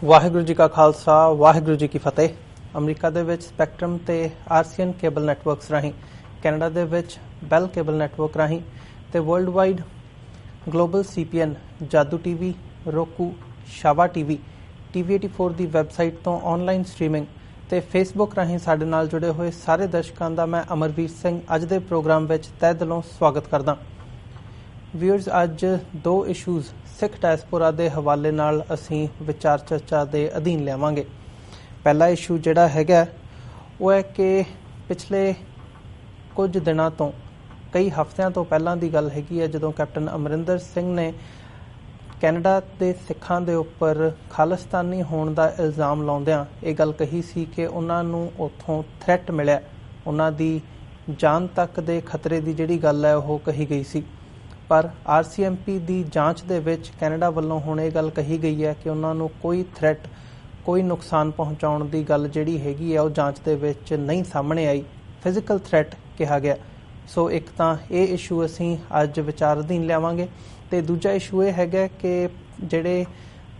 ਵਾਹਿਗੁਰੂ जी का खालसा वाहिगुरू जी की फतेह। अमरीका ਦੇ ਵਿੱਚ ਸਪੈਕਟਰਮ ਤੇ ਆਰਸੀਐਨ ਕੇਬਲ ਨੈਟਵਰਕਸ ਰਾਹੀਂ, ਕੈਨੇਡਾ ਦੇ ਵਿੱਚ ਬੈਲ ਕੇਬਲ ਨੈਟਵਰਕ ਰਾਹੀਂ ਤੇ ਵਰਲਡ ਵਾਈਡ ਗਲੋਬਲ ਸੀਪੀਐਨ, ਜਾਦੂ ਟੀਵੀ, roku, ਸ਼ਾਵਾ ਟੀਵੀ, TV84 ਦੀ ਵੈਬਸਾਈਟ ਤੋਂ ਆਨਲਾਈਨ ਸਟ੍ਰੀਮਿੰਗ ਤੇ ਫੇਸਬੁੱਕ ਰਾਹੀਂ ਸਾਡੇ ਨਾਲ ਜੁੜੇ ਹੋਏ ਸਾਰੇ ਦਰਸ਼ਕਾਂ ਦਾ ਮੈਂ ਅਮਰਵੀਰ ਸਿੰਘ ਅੱਜ ਦੇ ਪ੍ਰੋਗਰਾਮ ਵਿੱਚ ਤਹਿ ਦਿਲੋਂ ਸਵਾਗਤ ਕਰਦਾ। ਵਿਊਅਰਸ, ਅੱਜ ਦੋ ਇਸ਼ੂਜ਼ ਸਿੱਖ ਡਾਇਸਪੋਰਾ ਦੇ ਹਵਾਲੇ ਨਾਲ ਅਸੀਂ ਵਿਚਾਰ ਚਰਚਾ ਦੇ ਅਧੀਨ ਲਿਆਵਾਂਗੇ। ਪਹਿਲਾ ਇਸ਼ੂ ਜਿਹੜਾ ਹੈਗਾ ਉਹ ਹੈ ਕਿ ਪਿਛਲੇ ਕੁਝ ਦਿਨਾਂ ਤੋਂ, ਕਈ ਹਫ਼ਤਿਆਂ ਤੋਂ ਪਹਿਲਾਂ ਦੀ ਗੱਲ ਹੈਗੀ ਹੈ, ਜਦੋਂ ਕੈਪਟਨ ਅਮਰਿੰਦਰ ਸਿੰਘ ਨੇ ਕੈਨੇਡਾ ਦੇ ਸਿੱਖਾਂ ਦੇ ਉੱਪਰ ਖਾਲਿਸਤਾਨੀ ਹੋਣ ਦਾ ਇਲਜ਼ਾਮ ਲਾਉਂਦਿਆਂ ਇਹ ਗੱਲ ਕਹੀ ਸੀ ਕਿ ਉਹਨਾਂ ਨੂੰ ਉੱਥੋਂ ਥ੍ਰੈਟ ਮਿਲਿਆ, ਉਹਨਾਂ ਦੀ ਜਾਨ ਤੱਕ ਦੇ ਖਤਰੇ ਦੀ ਜਿਹੜੀ ਗੱਲ ਹੈ ਉਹ ਕਹੀ ਗਈ ਸੀ। ਪਰ RCMP ਦੀ ਜਾਂਚ ਦੇ ਵਿੱਚ ਕੈਨੇਡਾ ਵੱਲੋਂ ਹੁਣ ਇਹ ਗੱਲ ਕਹੀ ਗਈ ਹੈ ਕਿ ਉਹਨਾਂ ਨੂੰ ਕੋਈ ਥ੍ਰੈਟ, ਕੋਈ ਨੁਕਸਾਨ ਪਹੁੰਚਾਉਣ ਦੀ ਗੱਲ ਜਿਹੜੀ ਹੈਗੀ ਹੈ ਉਹ ਜਾਂਚ ਦੇ ਵਿੱਚ ਨਹੀਂ ਸਾਹਮਣੇ ਆਈ। ਫਿਜ਼ੀਕਲ ਥ੍ਰੈਟ ਕਿਹਾ ਗਿਆ। ਸੋ ਇੱਕ ਤਾਂ ਇਹ ਇਸ਼ੂ ਅਸੀਂ ਅੱਜ ਵਿਚਾਰ ਅਧੀਨ ਲਿਆਵਾਂਗੇ ਤੇ ਦੂਜਾ ਇਸ਼ੂ ਇਹ ਹੈਗਾ ਕਿ ਜਿਹੜੇ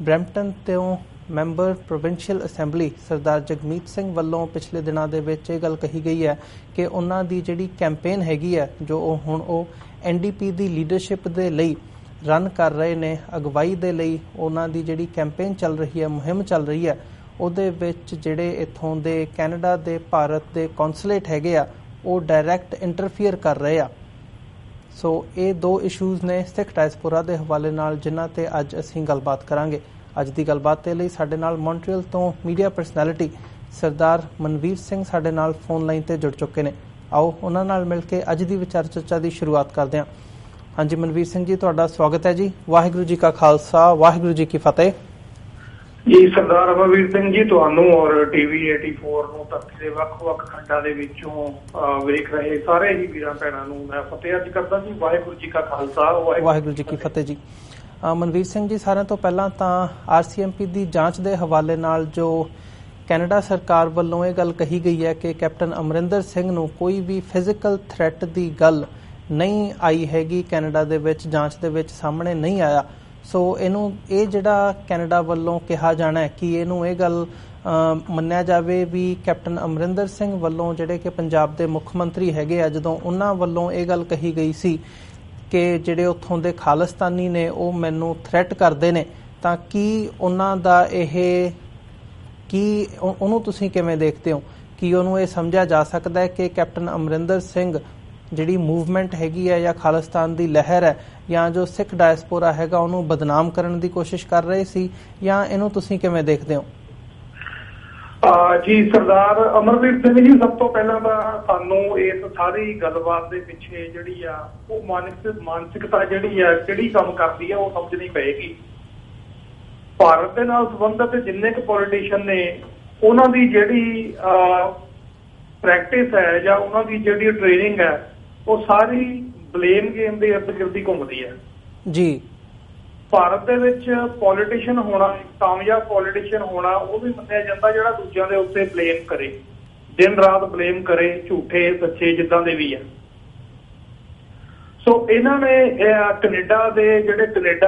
ਬਰੈਂਪਟਨ ਤੋਂ ਮੈਂਬਰ ਪ੍ਰੋਵਿੰਸ਼ੀਅਲ ਅਸੈਂਬਲੀ ਸਰਦਾਰ ਜਗਮੀਤ ਸਿੰਘ ਵੱਲੋਂ ਪਿਛਲੇ ਦਿਨਾਂ ਦੇ ਵਿੱਚ ਇਹ ਗੱਲ ਕਹੀ ਗਈ ਹੈ ਕਿ ਉਹਨਾਂ ਦੀ ਜਿਹੜੀ ਕੈਂਪੇਨ ਹੈਗੀ ਹੈ, ਜੋ ਉਹ NDP ਦੀ ਲੀਡਰਸ਼ਿਪ ਦੇ ਲਈ ਰਨ ਕਰ ਰਹੇ ਨੇ, ਅਗਵਾਈ ਦੇ ਲਈ ਉਹਨਾਂ ਦੀ ਜਿਹੜੀ ਕੈਂਪੇਨ ਚੱਲ ਰਹੀ ਹੈ, ਮੁਹਿੰਮ ਚੱਲ ਰਹੀ ਹੈ, ਉਹਦੇ ਵਿੱਚ ਜਿਹੜੇ ਇੱਥੋਂ ਦੇ ਕੈਨੇਡਾ ਦੇ ਭਾਰਤ ਦੇ ਕੌਂਸੂਲੇਟ ਹੈਗੇ ਆ ਉਹ ਡਾਇਰੈਕਟ ਇੰਟਰਫੀਅਰ ਕਰ ਰਹੇ ਆ। ਸੋ ਇਹ ਦੋ ਇਸ਼ੂਜ਼ ਨੇ ਸਿੱਖ ਡਾਇਸਪੋਰਾ ਦੇ ਹਵਾਲੇ ਨਾਲ, ਜਿਨ੍ਹਾਂ ਤੇ ਅੱਜ ਅਸੀਂ ਗੱਲਬਾਤ ਕਰਾਂਗੇ। ਅੱਜ ਦੀ ਗੱਲਬਾਤ ਦੇ ਲਈ ਸਾਡੇ ਨਾਲ ਮੌਂਟਰੀਅਲ ਤੋਂ ਮੀਡੀਆ ਪਰਸਨੈਲਿਟੀ ਸਰਦਾਰ ਮਨਵੀਰ ਸਿੰਘ ਸਾਡੇ ਨਾਲ ਫੋਨ ਲਾਈਨ ਤੇ ਜੁੜ ਚੁੱਕੇ ਨੇ। ਆਓ ਉਹਨਾਂ ਨਾਲ ਮਿਲ ਕੇ ਅੱਜ ਦੀ ਵਿਚਾਰ ਚਰਚਾ ਦੀ ਸ਼ੁਰੂਆਤ ਕਰਦੇ ਹਾਂ। ਹਾਂਜੀ ਮਨਵੀਰ ਸਿੰਘ ਜੀ, ਤੁਹਾਡਾ ਸਵਾਗਤ ਹੈ ਜੀ। ਵਾਹਿਗੁਰੂ ਜੀ ਕਾ ਖਾਲਸਾ ਵਾਹਿਗੁਰੂ ਜੀ ਕੀ ਫਤਿਹ। ਜੀ ਸਰਦਾਰ ਅਮਰਵੀਰ ਸਿੰਘ ਜੀ, ਤੁਹਾਨੂੰ ਔਰ TV84 ਨੂੰ ਧਰਤੀ ਦੇ ਵੱਖ-ਵੱਖ ਖੰਡਾਂ ਦੇ ਵਿੱਚੋਂ ਵੇਖ ਰਹੇ ਸਾਰੇ ਹੀ ਵੀਰਾਂ ਭੈਣਾਂ ਨੂੰ ਮੈਂ ਫਤਿਹ ਅੱਜ ਕਰਦਾ ਜੀ। ਵਾਹਿਗੁਰੂ ਜੀ ਕਾ ਖਾਲਸਾ ਵਾਹਿਗੁਰੂ ਜੀ ਕੀ ਫਤਿਹ ਜੀ। ਮਨਵੀਰ ਸਿੰਘ ਜੀ, ਸਾਰਿਆਂ ਤੋਂ ਪਹਿਲਾਂ ਤਾਂ RCMP ਦੀ ਜਾਂਚ ਦੇ ਹਵਾਲੇ ਨਾਲ ਜੋ ਕੈਨੇਡਾ ਸਰਕਾਰ ਵੱਲੋਂ ਇਹ ਗੱਲ ਕਹੀ ਗਈ ਹੈ ਕਿ ਕੈਪਟਨ ਅਮਰਿੰਦਰ ਸਿੰਘ ਨੂੰ ਕੋਈ ਵੀ ਫਿਜ਼ੀਕਲ ਥ੍ਰੈਟ ਦੀ ਗੱਲ ਨਹੀਂ ਆਈ ਹੈਗੀ, ਕੈਨੇਡਾ ਦੇ ਵਿੱਚ ਜਾਂਚ ਦੇ ਵਿੱਚ ਸਾਹਮਣੇ ਨਹੀਂ ਆਇਆ। ਸੋ ਇਹ ਜਿਹੜਾ ਕੈਨੇਡਾ ਵੱਲੋਂ ਕਿਹਾ ਜਾਣਾ ਹੈ ਕਿ ਇਹਨੂੰ ਇਹ ਗੱਲ ਮੰਨਿਆ ਜਾਵੇ ਵੀ ਕੈਪਟਨ ਅਮਰਿੰਦਰ ਸਿੰਘ ਵੱਲੋਂ, ਜਿਹੜੇ ਕਿ ਪੰਜਾਬ ਦੇ ਮੁੱਖ ਮੰਤਰੀ ਹੈਗੇ ਆ, ਜਦੋਂ ਉਹਨਾਂ ਵੱਲੋਂ ਇਹ ਗੱਲ ਕਹੀ ਗਈ ਸੀ ਕਿ ਜਿਹੜੇ ਉੱਥੋਂ ਦੇ ਖਾਲਿਸਤਾਨੀ ਨੇ ਉਹ ਮੈਨੂੰ ਥ੍ਰੈਟ ਕਰਦੇ ਨੇ, ਤਾਂ ਕੀ ਉਹਨਾਂ ਦਾ ਉਹਨੂੰ ਤੁਸੀਂ ਕਿਵੇਂ ਦੇਖਦੇ ਹੋ? ਕਿ ਉਹਨੂੰ ਇਹ ਸਮਝਿਆ ਜਾ ਸਕਦਾ ਹੈ ਕਿ ਕੈਪਟਨ ਅਮਰਿੰਦਰ ਸਿੰਘ ਜਿਹੜੀ ਮੂਵਮੈਂਟ ਹੈਗੀ ਹੈ ਜਾਂ ਖਾਲਿਸਤਾਨ ਦੀ ਲਹਿਰ ਹੈ ਜਾਂ ਜੋ ਸਿੱਖ ਡਾਇਸਪੋਰਾ ਹੈਗਾ ਉਹਨੂੰ ਬਦਨਾਮ ਕਰਨ ਦੀ ਕੋਸ਼ਿਸ਼ ਕਰ ਰਹੇ ਸੀ, ਜਾਂ ਇਹਨੂੰ ਤੁਸੀਂ ਕਿਵੇਂ ਦੇਖਦੇ ਹੋ? ਜੀ ਸਰਦਾਰ ਅਮਰਵੀਰ ਸਿੰਘ ਜੀ, ਸਭ ਤੋਂ ਪਹਿਲਾਂ ਤਾਂ ਸਾਨੂੰ ਇਸ ਸਾਰੀ ਗੱਲਬਾਤ ਦੇ ਪਿੱਛੇ ਜਿਹੜੀ ਆ ਉਹ ਮਾਨਸਿਕਤਾ ਜਿਹੜੀ ਆ ਕਿਹੜੀ ਕੰਮ ਕਰਦੀ ਆ ਉਹ ਸਮਝਣੀ ਪਏਗੀ। ਭਾਰਤ ਦੇ ਨਾਲ ਸੰਬੰਧਿਤ ਜਿੰਨੇ ਕੁ ਪੋਲੀਟੀਸ਼ੀਅਨ ਨੇ, ਉਹਨਾਂ ਦੀ ਜਿਹੜੀ ਪ੍ਰੈਕਟਿਸ ਹੈ ਜਾਂ ਉਹਨਾਂ ਦੀ ਜਿਹੜੀ ਟ੍ਰੇਨਿੰਗ ਹੈ ਉਹ ਸਾਰੀ ਬਲੇਮ ਗੇਮ ਦੇ ਇਰਦ ਗਿਰਦ ਘੁੰਮਦੀ ਹੈ ਜੀ। ਭਾਰਤ ਦੇ ਵਿੱਚ ਪੋਲੀਟੀਸ਼ੀਅਨ ਹੋਣਾ, ਕਾਮਯਾਬ ਪੋਲੀਟੀਸ਼ੀਅਨ ਹੋਣਾ ਉਹ ਵੀ ਮੰਨਿਆ ਜਾਂਦਾ ਜਿਹੜਾ ਦੂਜਿਆਂ ਦੇ ਉੱਤੇ ਬਲੇਮ ਕਰੇ, ਦਿਨ ਰਾਤ ਬਲੇਮ ਕਰੇ, ਝੂਠੇ ਸੱਚੇ ਜਿੱਦਾਂ ਦੇ ਵੀ ਆ। ਸੋ ਇਹਨਾਂ ਨੇ ਕੈਨੇਡਾ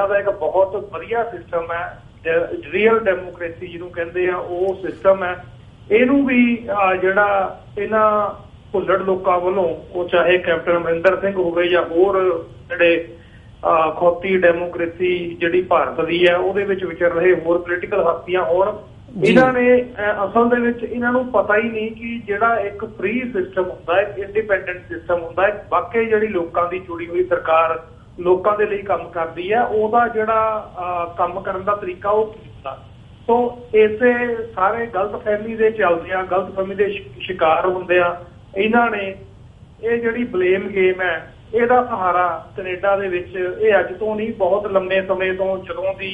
ਦਾ ਇੱਕ ਬਹੁਤ ਵਧੀਆ ਸਿਸਟਮ ਹੈ, ਰੀਅਲ ਡੈਮੋਕ੍ਰੇਸੀ ਜਿਹਨੂੰ ਕਹਿੰਦੇ ਆ, ਉਹ ਸਿਸਟਮ ਹੈ। ਇਹਨੂੰ ਵੀ ਜਿਹੜਾ ਇਹਨਾਂ ਭੁੱਲੜ ਲੋਕਾਂ ਵੱਲੋਂ, ਉਹ ਚਾਹੇ ਕੈਪਟਨ ਅਮਰਿੰਦਰ ਸਿੰਘ ਹੋਵੇ ਜਾਂ ਹੋਰ ਜਿਹੜੇ ਖੋਤੀ ਡੈਮੋਕ੍ਰੇਸੀ ਜਿਹੜੀ ਭਾਰਤ ਦੀ ਹੈ ਉਹਦੇ ਵਿੱਚ ਵਿਚਰ ਰਹੇ ਹੋਰ ਪੋਲੀਟੀਕਲ ਹਸਤੀਆਂ ਹੋਣ, ਇਹਨਾਂ ਨੇ ਅਸਲ ਦੇ ਵਿੱਚ ਇਹਨਾਂ ਨੂੰ ਪਤਾ ਹੀ ਨਹੀਂ ਕਿ ਜਿਹੜਾ ਇੱਕ ਫ੍ਰੀ ਸਿਸਟਮ ਹੁੰਦਾ ਹੈ, ਇੰਡੀਪੈਂਡੈਂਟ ਸਿਸਟਮ ਹੁੰਦਾ ਹੈ, ਵਾਕਈ ਜਿਹੜੀ ਲੋਕਾਂ ਦੀ ਚੁਣੀ ਹੋਈ ਸਰਕਾਰ ਲੋਕਾਂ ਦੇ ਲਈ ਕੰਮ ਕਰਦੀ ਹੈ, ਉਹਦਾ ਜਿਹੜਾ ਕੰਮ ਕਰਨ ਦਾ ਤਰੀਕਾ ਉਹ ਕੀ ਹੁੰਦਾ। ਸੋ ਇਸੇ ਸਾਰੇ ਗਲਤਫਹਿਮੀ ਦੇ ਚੱਲਦੇ ਆ, ਗਲਤਫਹਿਮੀ ਦੇ ਸ਼ਿਕਾਰ ਹੁੰਦੇ ਆ। ਇਹਨਾਂ ਨੇ ਇਹ ਜਿਹੜੀ ਬਲੇਮ ਗੇਮ ਹੈ ਇਹਦਾ ਸਹਾਰਾ ਕੈਨੇਡਾ ਦੇ ਵਿੱਚ ਇਹ ਅੱਜ ਤੋਂ ਨਹੀਂ, ਬਹੁਤ ਲੰਮੇ ਸਮੇਂ ਤੋਂ, ਜਦੋਂ ਦੀ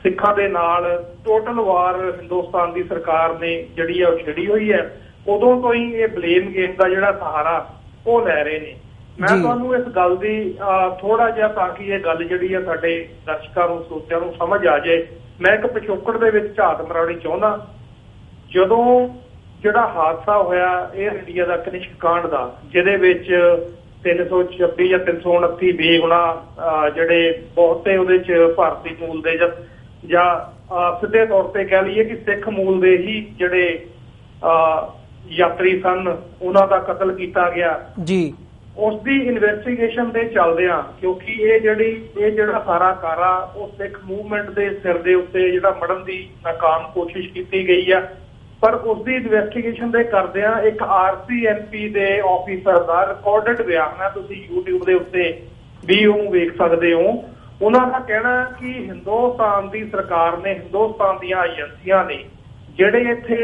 ਸਿੱਖਾਂ ਦੇ ਨਾਲ ਟੋਟਲ ਵਾਰ ਹਿੰਦੁਸਤਾਨ ਦੀ ਸਰਕਾਰ ਨੇ ਜਿਹੜੀ ਆ ਉਹ ਛਿੜੀ ਹੋਈ ਹੈ, ਉਦੋਂ ਤੋਂ ਹੀ ਇਹ ਬਲੇਮ ਗੇਮ ਦਾ ਜਿਹੜਾ ਸਹਾਰਾ ਉਹ ਲੈ ਰਹੇ ਨੇ। ਮੈਂ ਤੁਹਾਨੂੰ ਇਸ ਗੱਲ ਦੀ ਥੋੜਾ ਜਿਹਾ, ਤਾਂ ਕਿ ਇਹ ਗੱਲ ਜਿਹੜੀ ਆ ਸਾਡੇ ਦਰਸ਼ਕਾਂ ਨੂੰ, ਸਰੋਤਿਆਂ ਨੂੰ ਸਮਝ ਆ ਜਾਏ, ਮੈਂ ਇੱਕ ਪਿਛੋਕੜ ਦੇ ਵਿੱਚ ਝਾਤ ਮਰਾਉਣੀ ਚਾਹੁੰਦਾ। ਜਦੋਂ ਜਿਹੜਾ ਹਾਦਸਾ ਹੋਇਆ 에ਅਰ ਇੰਡੀਆ ਦਾ ਕਨਿਸ਼ਕ ਕਾਂਡ ਦਾ, ਜਿਹਦੇ ਵਿੱਚ 326 ਜਾਂ 329 ਬੇਗੁਨਾਹ ਜਿਹੜੇ ਬਹੁਤੇ ਉਹਦੇ ਚ ਭਾਰਤੀ ਮੂਲ ਦੇ ਜਾਂ ਸਿੱਧੇ ਤੌਰ ਤੇ ਕਹਿ ਲਈਏ ਕਿ ਸਿੱਖ ਮੂਲ ਦੇ ਹੀ ਜਿਹੜੇ ਯਾਤਰੀ ਸਨ ਉਹਨਾਂ ਦਾ ਕਤਲ ਕੀਤਾ ਗਿਆ ਜੀ। ਉਸ ਦੀ ਇਨਵੈਸਟੀਗੇਸ਼ਨ ਦੇ ਚੱਲਦਿਆਂ, ਕਿਉਂਕਿ ਇਹ ਜਿਹੜਾ ਸਾਰਾ ਕਾਰਾ ਉਹ ਸਿੱਖ ਮੂਵਮੈਂਟ ਦੇ ਸਿਰ ਦੇ ਉੱਤੇ ਜਿਹੜਾ ਮੜਨ ਦੀ ਨਾਕਾਮ ਕੋਸ਼ਿਸ਼ ਕੀਤੀ ਗਈ ਆ, ਪਰ ਉਸ ਦੀ ਇਨਵੈਸਟੀਗੇਸ਼ਨ ਦੇ ਕਰਦਿਆਂ ਇੱਕ RCMP ਦੇ ਆਫੀਸਰ ਦਾ ਰਿਕਾਰਡਡ ਬਿਆਨ ਹੈ, ਤੁਸੀਂ YouTube ਦੇ ਉੱਤੇ ਵੀ ਉਹਨੂੰ ਵੇਖ ਸਕਦੇ ਹੋ। ਉਹਨਾਂ ਦਾ ਕਹਿਣਾ ਕਿ ਹਿੰਦੁਸਤਾਨ ਦੀ ਸਰਕਾਰ ਨੇ, ਹਿੰਦੁਸਤਾਨ ਦੀਆਂ ਏਜੰਸੀਆਂ ਨੇ ਜਿਹੜੇ ਇੱਥੇ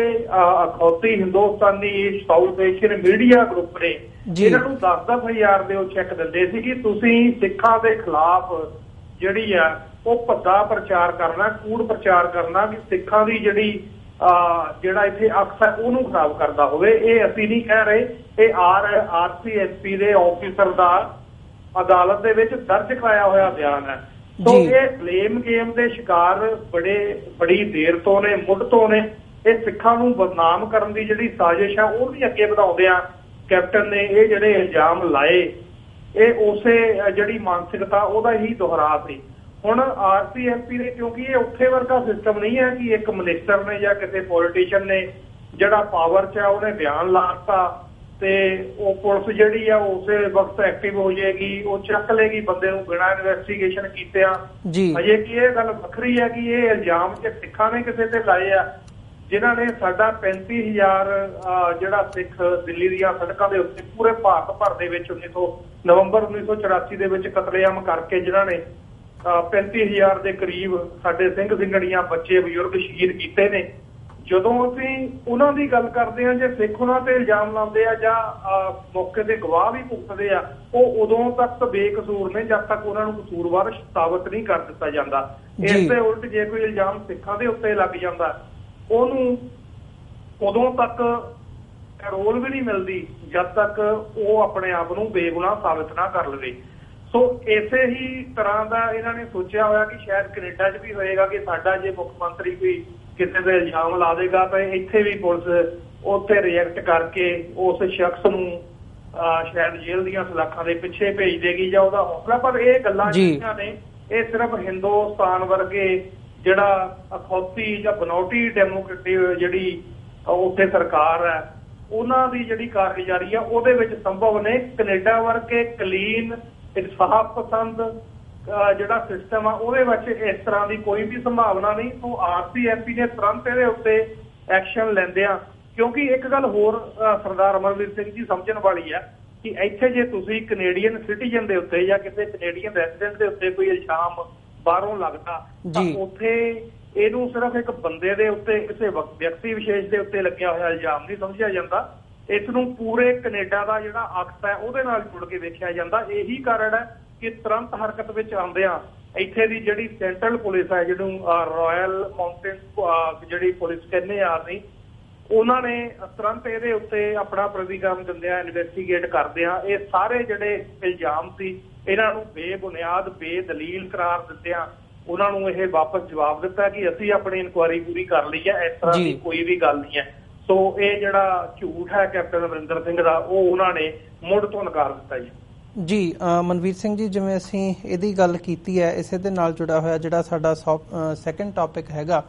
ਅਖੌਤੀ Hindustani south Asian media group ਨੇ ਇਹਨਾਂ ਨੂੰ 10,000 ਦੇ ਉਹ ਚੈੱਕ ਦਿੰਦੇ ਸੀ ਕਿ ਤੁਸੀਂ ਸਿੱਖਾਂ ਦੇ ਖਿਲਾਫ ਜਿਹੜੀ ਆ ਉਹ ਭੱਦਾ ਪ੍ਰਚਾਰ ਕਰਨਾ, ਕੂੜ ਪ੍ਰਚਾਰ ਕਰਨਾ ਕਿ ਸਿੱਖਾਂ ਦੀ ਜਿਹੜਾ ਇੱਥੇ ਅਕਸ ਹੈ ਉਹਨੂੰ ਖਰਾਬ ਕਰਦਾ ਹੋਵੇ। ਇਹ ਅਸੀਂ ਨਹੀਂ ਕਹਿ ਰਹੇ, ਇਹ RCMP ਦੇ ਆਫੀਸਰ ਦਾ ਅਦਾਲਤ ਦੇ ਵਿੱਚ ਦਰਜ ਕਰਾਇਆ ਹੋਇਆ ਬਿਆਨ ਹੈ। ਸੋ ਇਹ ਬਲੇਮ ਗੇਮ ਦੇ ਸ਼ਿਕਾਰ ਬੜੀ ਦੇਰ ਤੋਂ ਨੇ, ਮੁੱਢ ਤੋਂ ਨੇ। ਇਹ ਸਿੱਖਾਂ ਨੂੰ ਬਦਨਾਮ ਕਰਨ ਦੀ ਜਿਹੜੀ ਸਾਜ਼ਿਸ਼ ਆ ਉਹ ਵੀ ਅੱਗੇ ਵਧਾਉਂਦੇ ਆ ਕੈਪਟਨ ਨੇ ਇਹ ਜਿਹੜੇ ਇਲਜ਼ਾਮ ਲਾਏ, ਇਹ ਉਸੇ ਜਿਹੜੀ ਮਾਨਸਿਕਤਾ ਉਹਦਾ ਹੀ ਦੁਹਰਾ ਸੀ। ਹੁਣ RCMP ਨੇ, ਕਿਉਂਕਿ ਇਹ ਉੱਥੇ ਵਰਗਾ ਸਿਸਟਮ ਨਹੀਂ ਹੈ ਕਿ ਇੱਕ ਮਿਨਿਸਟਰ ਨੇ ਜਾਂ ਕਿਸੇ ਪੋਲੀਟੀਸ਼ੀਅਨ ਨੇ ਜਿਹੜਾ ਪਾਵਰ 'ਚ ਆ ਉਹਨੇ ਬਿਆਨ ਲਾਤਾ ਤੇ ਉਹ ਪੁਲਿਸ ਜਿਹੜੀ ਆ ਉਸੇ ਵਕਤ ਐਕਟਿਵ ਹੋ ਜਾਏਗੀ, ਉਹ ਚੱਕ ਲੇਗੀ ਬੰਦੇ ਨੂੰ ਬਿਨਾਂ ਇਨਵੈਸਟੀਗੇਸ਼ਨ ਕੀਤਿਆਂ। ਅਜੇ ਕਿ ਇਹ ਗੱਲ ਵੱਖਰੀ ਹੈ ਕਿ ਇਹ ਇਲਜ਼ਾਮ ਜੇ ਸਿੱਖਾਂ ਨੇ ਕਿਸੇ ਤੇ ਲਾਏ ਆ, ਜਿਨ੍ਹਾਂ ਨੇ ਸਾਡਾ 35,000 ਜਿਹੜਾ ਸਿੱਖ ਦਿੱਲੀ ਦੀਆਂ ਸੜਕਾਂ ਦੇ ਉੱਤੇ ਪੂਰੇ ਭਾਰਤ ਭਰ ਦੇ ਵਿੱਚ ਨਵੰਬਰ 1984 ਦੇ ਵਿੱਚ ਕਤਲੇਆਮ ਕਰਕੇ ਜਿਨ੍ਹਾਂ ਨੇ 35,000 ਦੇ ਕਰੀਬ ਸਾਡੇ ਸਿੰਘ ਸਿੰਘਣੀਆਂ, ਬੱਚੇ, ਬਜ਼ੁਰਗ ਸ਼ਹੀਦ ਕੀਤੇ ਨੇ। ਜਦੋਂ ਅਸੀਂ ਉਹਨਾਂ ਦੀ ਗੱਲ ਕਰਦੇ ਹਾਂ, ਜੇ ਸਿੱਖ ਉਹਨਾਂ ਤੇ ਇਲਜ਼ਾਮ ਲਾਉਂਦੇ ਆ ਜਾਂ ਮੌਕੇ ਤੇ ਗਵਾਹ ਵੀ ਭੁਗਤਦੇ ਆ, ਉਹ ਉਦੋਂ ਤੱਕ ਬੇਕਸੂਰ ਨੇ ਜਦ ਤੱਕ ਉਹਨਾਂ ਨੂੰ ਕਸੂਰਵਾਰ ਸਾਬਤ ਨਹੀਂ ਕਰ ਦਿੱਤਾ ਜਾਂਦਾ। ਇਸ ਦੇ ਉਲਟ ਜੇ ਕੋਈ ਇਲਜ਼ਾਮ ਸਿੱਖਾਂ ਦੇ ਉੱਤੇ ਲੱਗ ਜਾਂਦਾ ਉਹਨੂੰ ਉਦੋਂ ਤੱਕ ਪੈਰੋਲ ਵੀ ਨਹੀਂ ਮਿਲਦੀ ਜਦ ਤੱਕ ਉਹ ਆਪਣੇ ਆਪ ਨੂੰ ਬੇਗੁਨਾਹ ਸਾਬਤ ਨਾ ਕਰ ਲਵੇ। ਸੋ ਇਸੇ ਹੀ ਤਰ੍ਹਾਂ ਦਾ ਇਹਨਾਂ ਨੇ ਸੋਚਿਆ ਹੋਇਆ ਕਿ ਸ਼ਾਇਦ ਕੈਨੇਡਾ 'ਚ ਵੀ ਹੋਏਗਾ ਕਿ ਸਾਡਾ ਜੇ ਮੁੱਖ ਮੰਤਰੀ ਕੋਈ ਕਿਸੇ ਤੇ ਇਲਜ਼ਾਮ ਲਾ ਦੇਗਾ ਤਾਂ ਇੱਥੇ ਵੀ ਪੁਲਿਸ ਉੱਥੇ ਰਿਐਕਟ ਕਰਕੇ ਉਸ ਸ਼ਖਸ ਨੂੰ ਸ਼ਾਇਦ ਜੇਲ੍ਹ ਦੀਆਂ ਸਲਾਖਾਂ ਦੇ ਪਿੱਛੇ ਭੇਜ ਦੇਗੀ ਜਾਂ ਉਹਦਾ ਹੌਸਲਾ। ਪਰ ਇਹ ਗੱਲਾਂ ਜਿਹੜੀਆਂ ਨੇ ਇਹ ਸਿਰਫ ਹਿੰਦੁਸਤਾਨ ਵਰਗੇ ਜਿਹੜਾ ਅਖੌਤੀ ਜਾਂ ਬਨੌਟੀ ਡੈਮੋਕ੍ਰੇਟਿਕ ਜਿਹੜੀ ਉੱਥੇ ਸਰਕਾਰ ਹੈ ਉਹਨਾਂ ਦੀ ਜਿਹੜੀ ਕਾਰਗੁਜ਼ਾਰੀ ਆ ਉਹਦੇ ਵਿੱਚ ਸੰਭਵ ਨੇ। ਕੈਨੇਡਾ ਵਰਗੇ ਕਲੀਨ ਇਨਸਾਫ ਪਸੰਦ ਜਿਹੜਾ ਸਿਸਟਮ ਆ ਉਹਦੇ ਵਿੱਚ ਇਸ ਤਰ੍ਹਾਂ ਦੀ ਕੋਈ ਵੀ ਸੰਭਾਵਨਾ ਨਹੀਂ। ਸੋ RCMP ਨੇ ਤੁਰੰਤ ਇਹਦੇ ਉੱਤੇ ਐਕਸ਼ਨ ਲੈਂਦਿਆਂ, ਕਿਉਂਕਿ ਇੱਕ ਗੱਲ ਹੋਰ ਸਰਦਾਰ ਅਮਰਵੀਰ ਸਿੰਘ ਜੀ ਸਮਝਣ ਵਾਲੀ ਹੈ ਕਿ ਇੱਥੇ ਜੇ ਤੁਸੀਂ ਕੈਨੇਡੀਅਨ ਸਿਟੀਜ਼ਨ ਦੇ ਉੱਤੇ ਜਾਂ ਕਿਸੇ ਕੈਨੇਡੀਅਨ ਰੈਜ਼ੀਡੈਂਟ ਦੇ ਉੱਤੇ ਕੋਈ ਇਲਜ਼ਾਮ ਬਾਹਰੋਂ ਲੱਗਦਾ ਤਾਂ ਉੱਥੇ ਇਹਨੂੰ ਸਿਰਫ ਇੱਕ ਬੰਦੇ ਦੇ ਉੱਤੇ, ਕਿਸੇ ਵਿਅਕਤੀ ਵਿਸ਼ੇਸ਼ ਦੇ ਉੱਤੇ ਲੱਗਿਆ ਹੋਇਆ ਇਲਜ਼ਾਮ ਨਹੀਂ ਸਮਝਿਆ ਜਾਂਦਾ। ਇਸ ਨੂੰ ਪੂਰੇ ਕੈਨੇਡਾ ਦਾ ਜਿਹੜਾ ਅਕਸ ਹੈ ਉਹਦੇ ਨਾਲ ਜੁੜ ਕੇ ਵੇਖਿਆ ਜਾਂਦਾ। ਇਹੀ ਕਾਰਨ ਹੈ ਕਿ ਤੁਰੰਤ ਹਰਕਤ ਵਿੱਚ ਆਉਂਦਿਆਂ ਇੱਥੇ ਦੀ ਜਿਹੜੀ ਸੈਂਟਰਲ ਪੁਲਿਸ ਹੈ, ਜਿਹਨੂੰ ਰਾਇਲ ਮਾਊਂਟੇਨ ਜਿਹੜੀ ਪੁਲਿਸ ਕਹਿੰਦੇ ਆ ਅਸੀਂ, ਉਹਨਾਂ ਨੇ ਤੁਰੰਤ ਇਹਦੇ ਉੱਤੇ ਆਪਣਾ ਪ੍ਰਤੀਕਰਮ ਦਿੰਦਿਆਂ, ਇਨਵੈਸਟੀਗੇਟ ਕਰਦਿਆਂ ਇਹ ਸਾਰੇ ਜਿਹੜੇ ਇਲਜ਼ਾਮ ਸੀ ਇਹਨਾਂ ਨੂੰ ਬੇਬੁਨਿਆਦ, ਬੇਦਲੀਲ ਕਰਾਰ ਦਿੱਤਿਆਂ ਉਹਨਾਂ ਨੂੰ ਇਹ ਵਾਪਸ ਜਵਾਬ ਦਿੱਤਾ ਕਿ ਅਸੀਂ ਆਪਣੀ ਇਨਕੁਆਇਰੀ ਪੂਰੀ ਕਰ ਲਈ ਹੈ, ਇਸ ਤਰ੍ਹਾਂ ਦੀ ਕੋਈ ਵੀ ਗੱਲ ਨਹੀਂ ਹੈ। ਸੋ ਇਹ ਜਿਹੜਾ ਝੂਠ ਹੈ ਕੈਪਟਨ ਅਮਰਿੰਦਰ ਸਿੰਘ ਦਾ ਉਹ ਉਹਨਾਂ ਨੇ ਮੁੱਢ ਤੋਂ ਨਕਾਰ ਦਿੱਤਾ ਜੀ। ਮਨਵੀਰ ਸਿੰਘ ਜੀ, ਜਿਵੇਂ ਅਸੀਂ ਇਹਦੀ ਗੱਲ ਕੀਤੀ ਹੈ, ਇਸੇ ਦੇ ਨਾਲ ਜੁੜਾ ਹੋਇਆ ਜਿਹੜਾ ਸਾਡਾ ਸੈਕੰਡ ਟੌਪਿਕ ਹੈਗਾ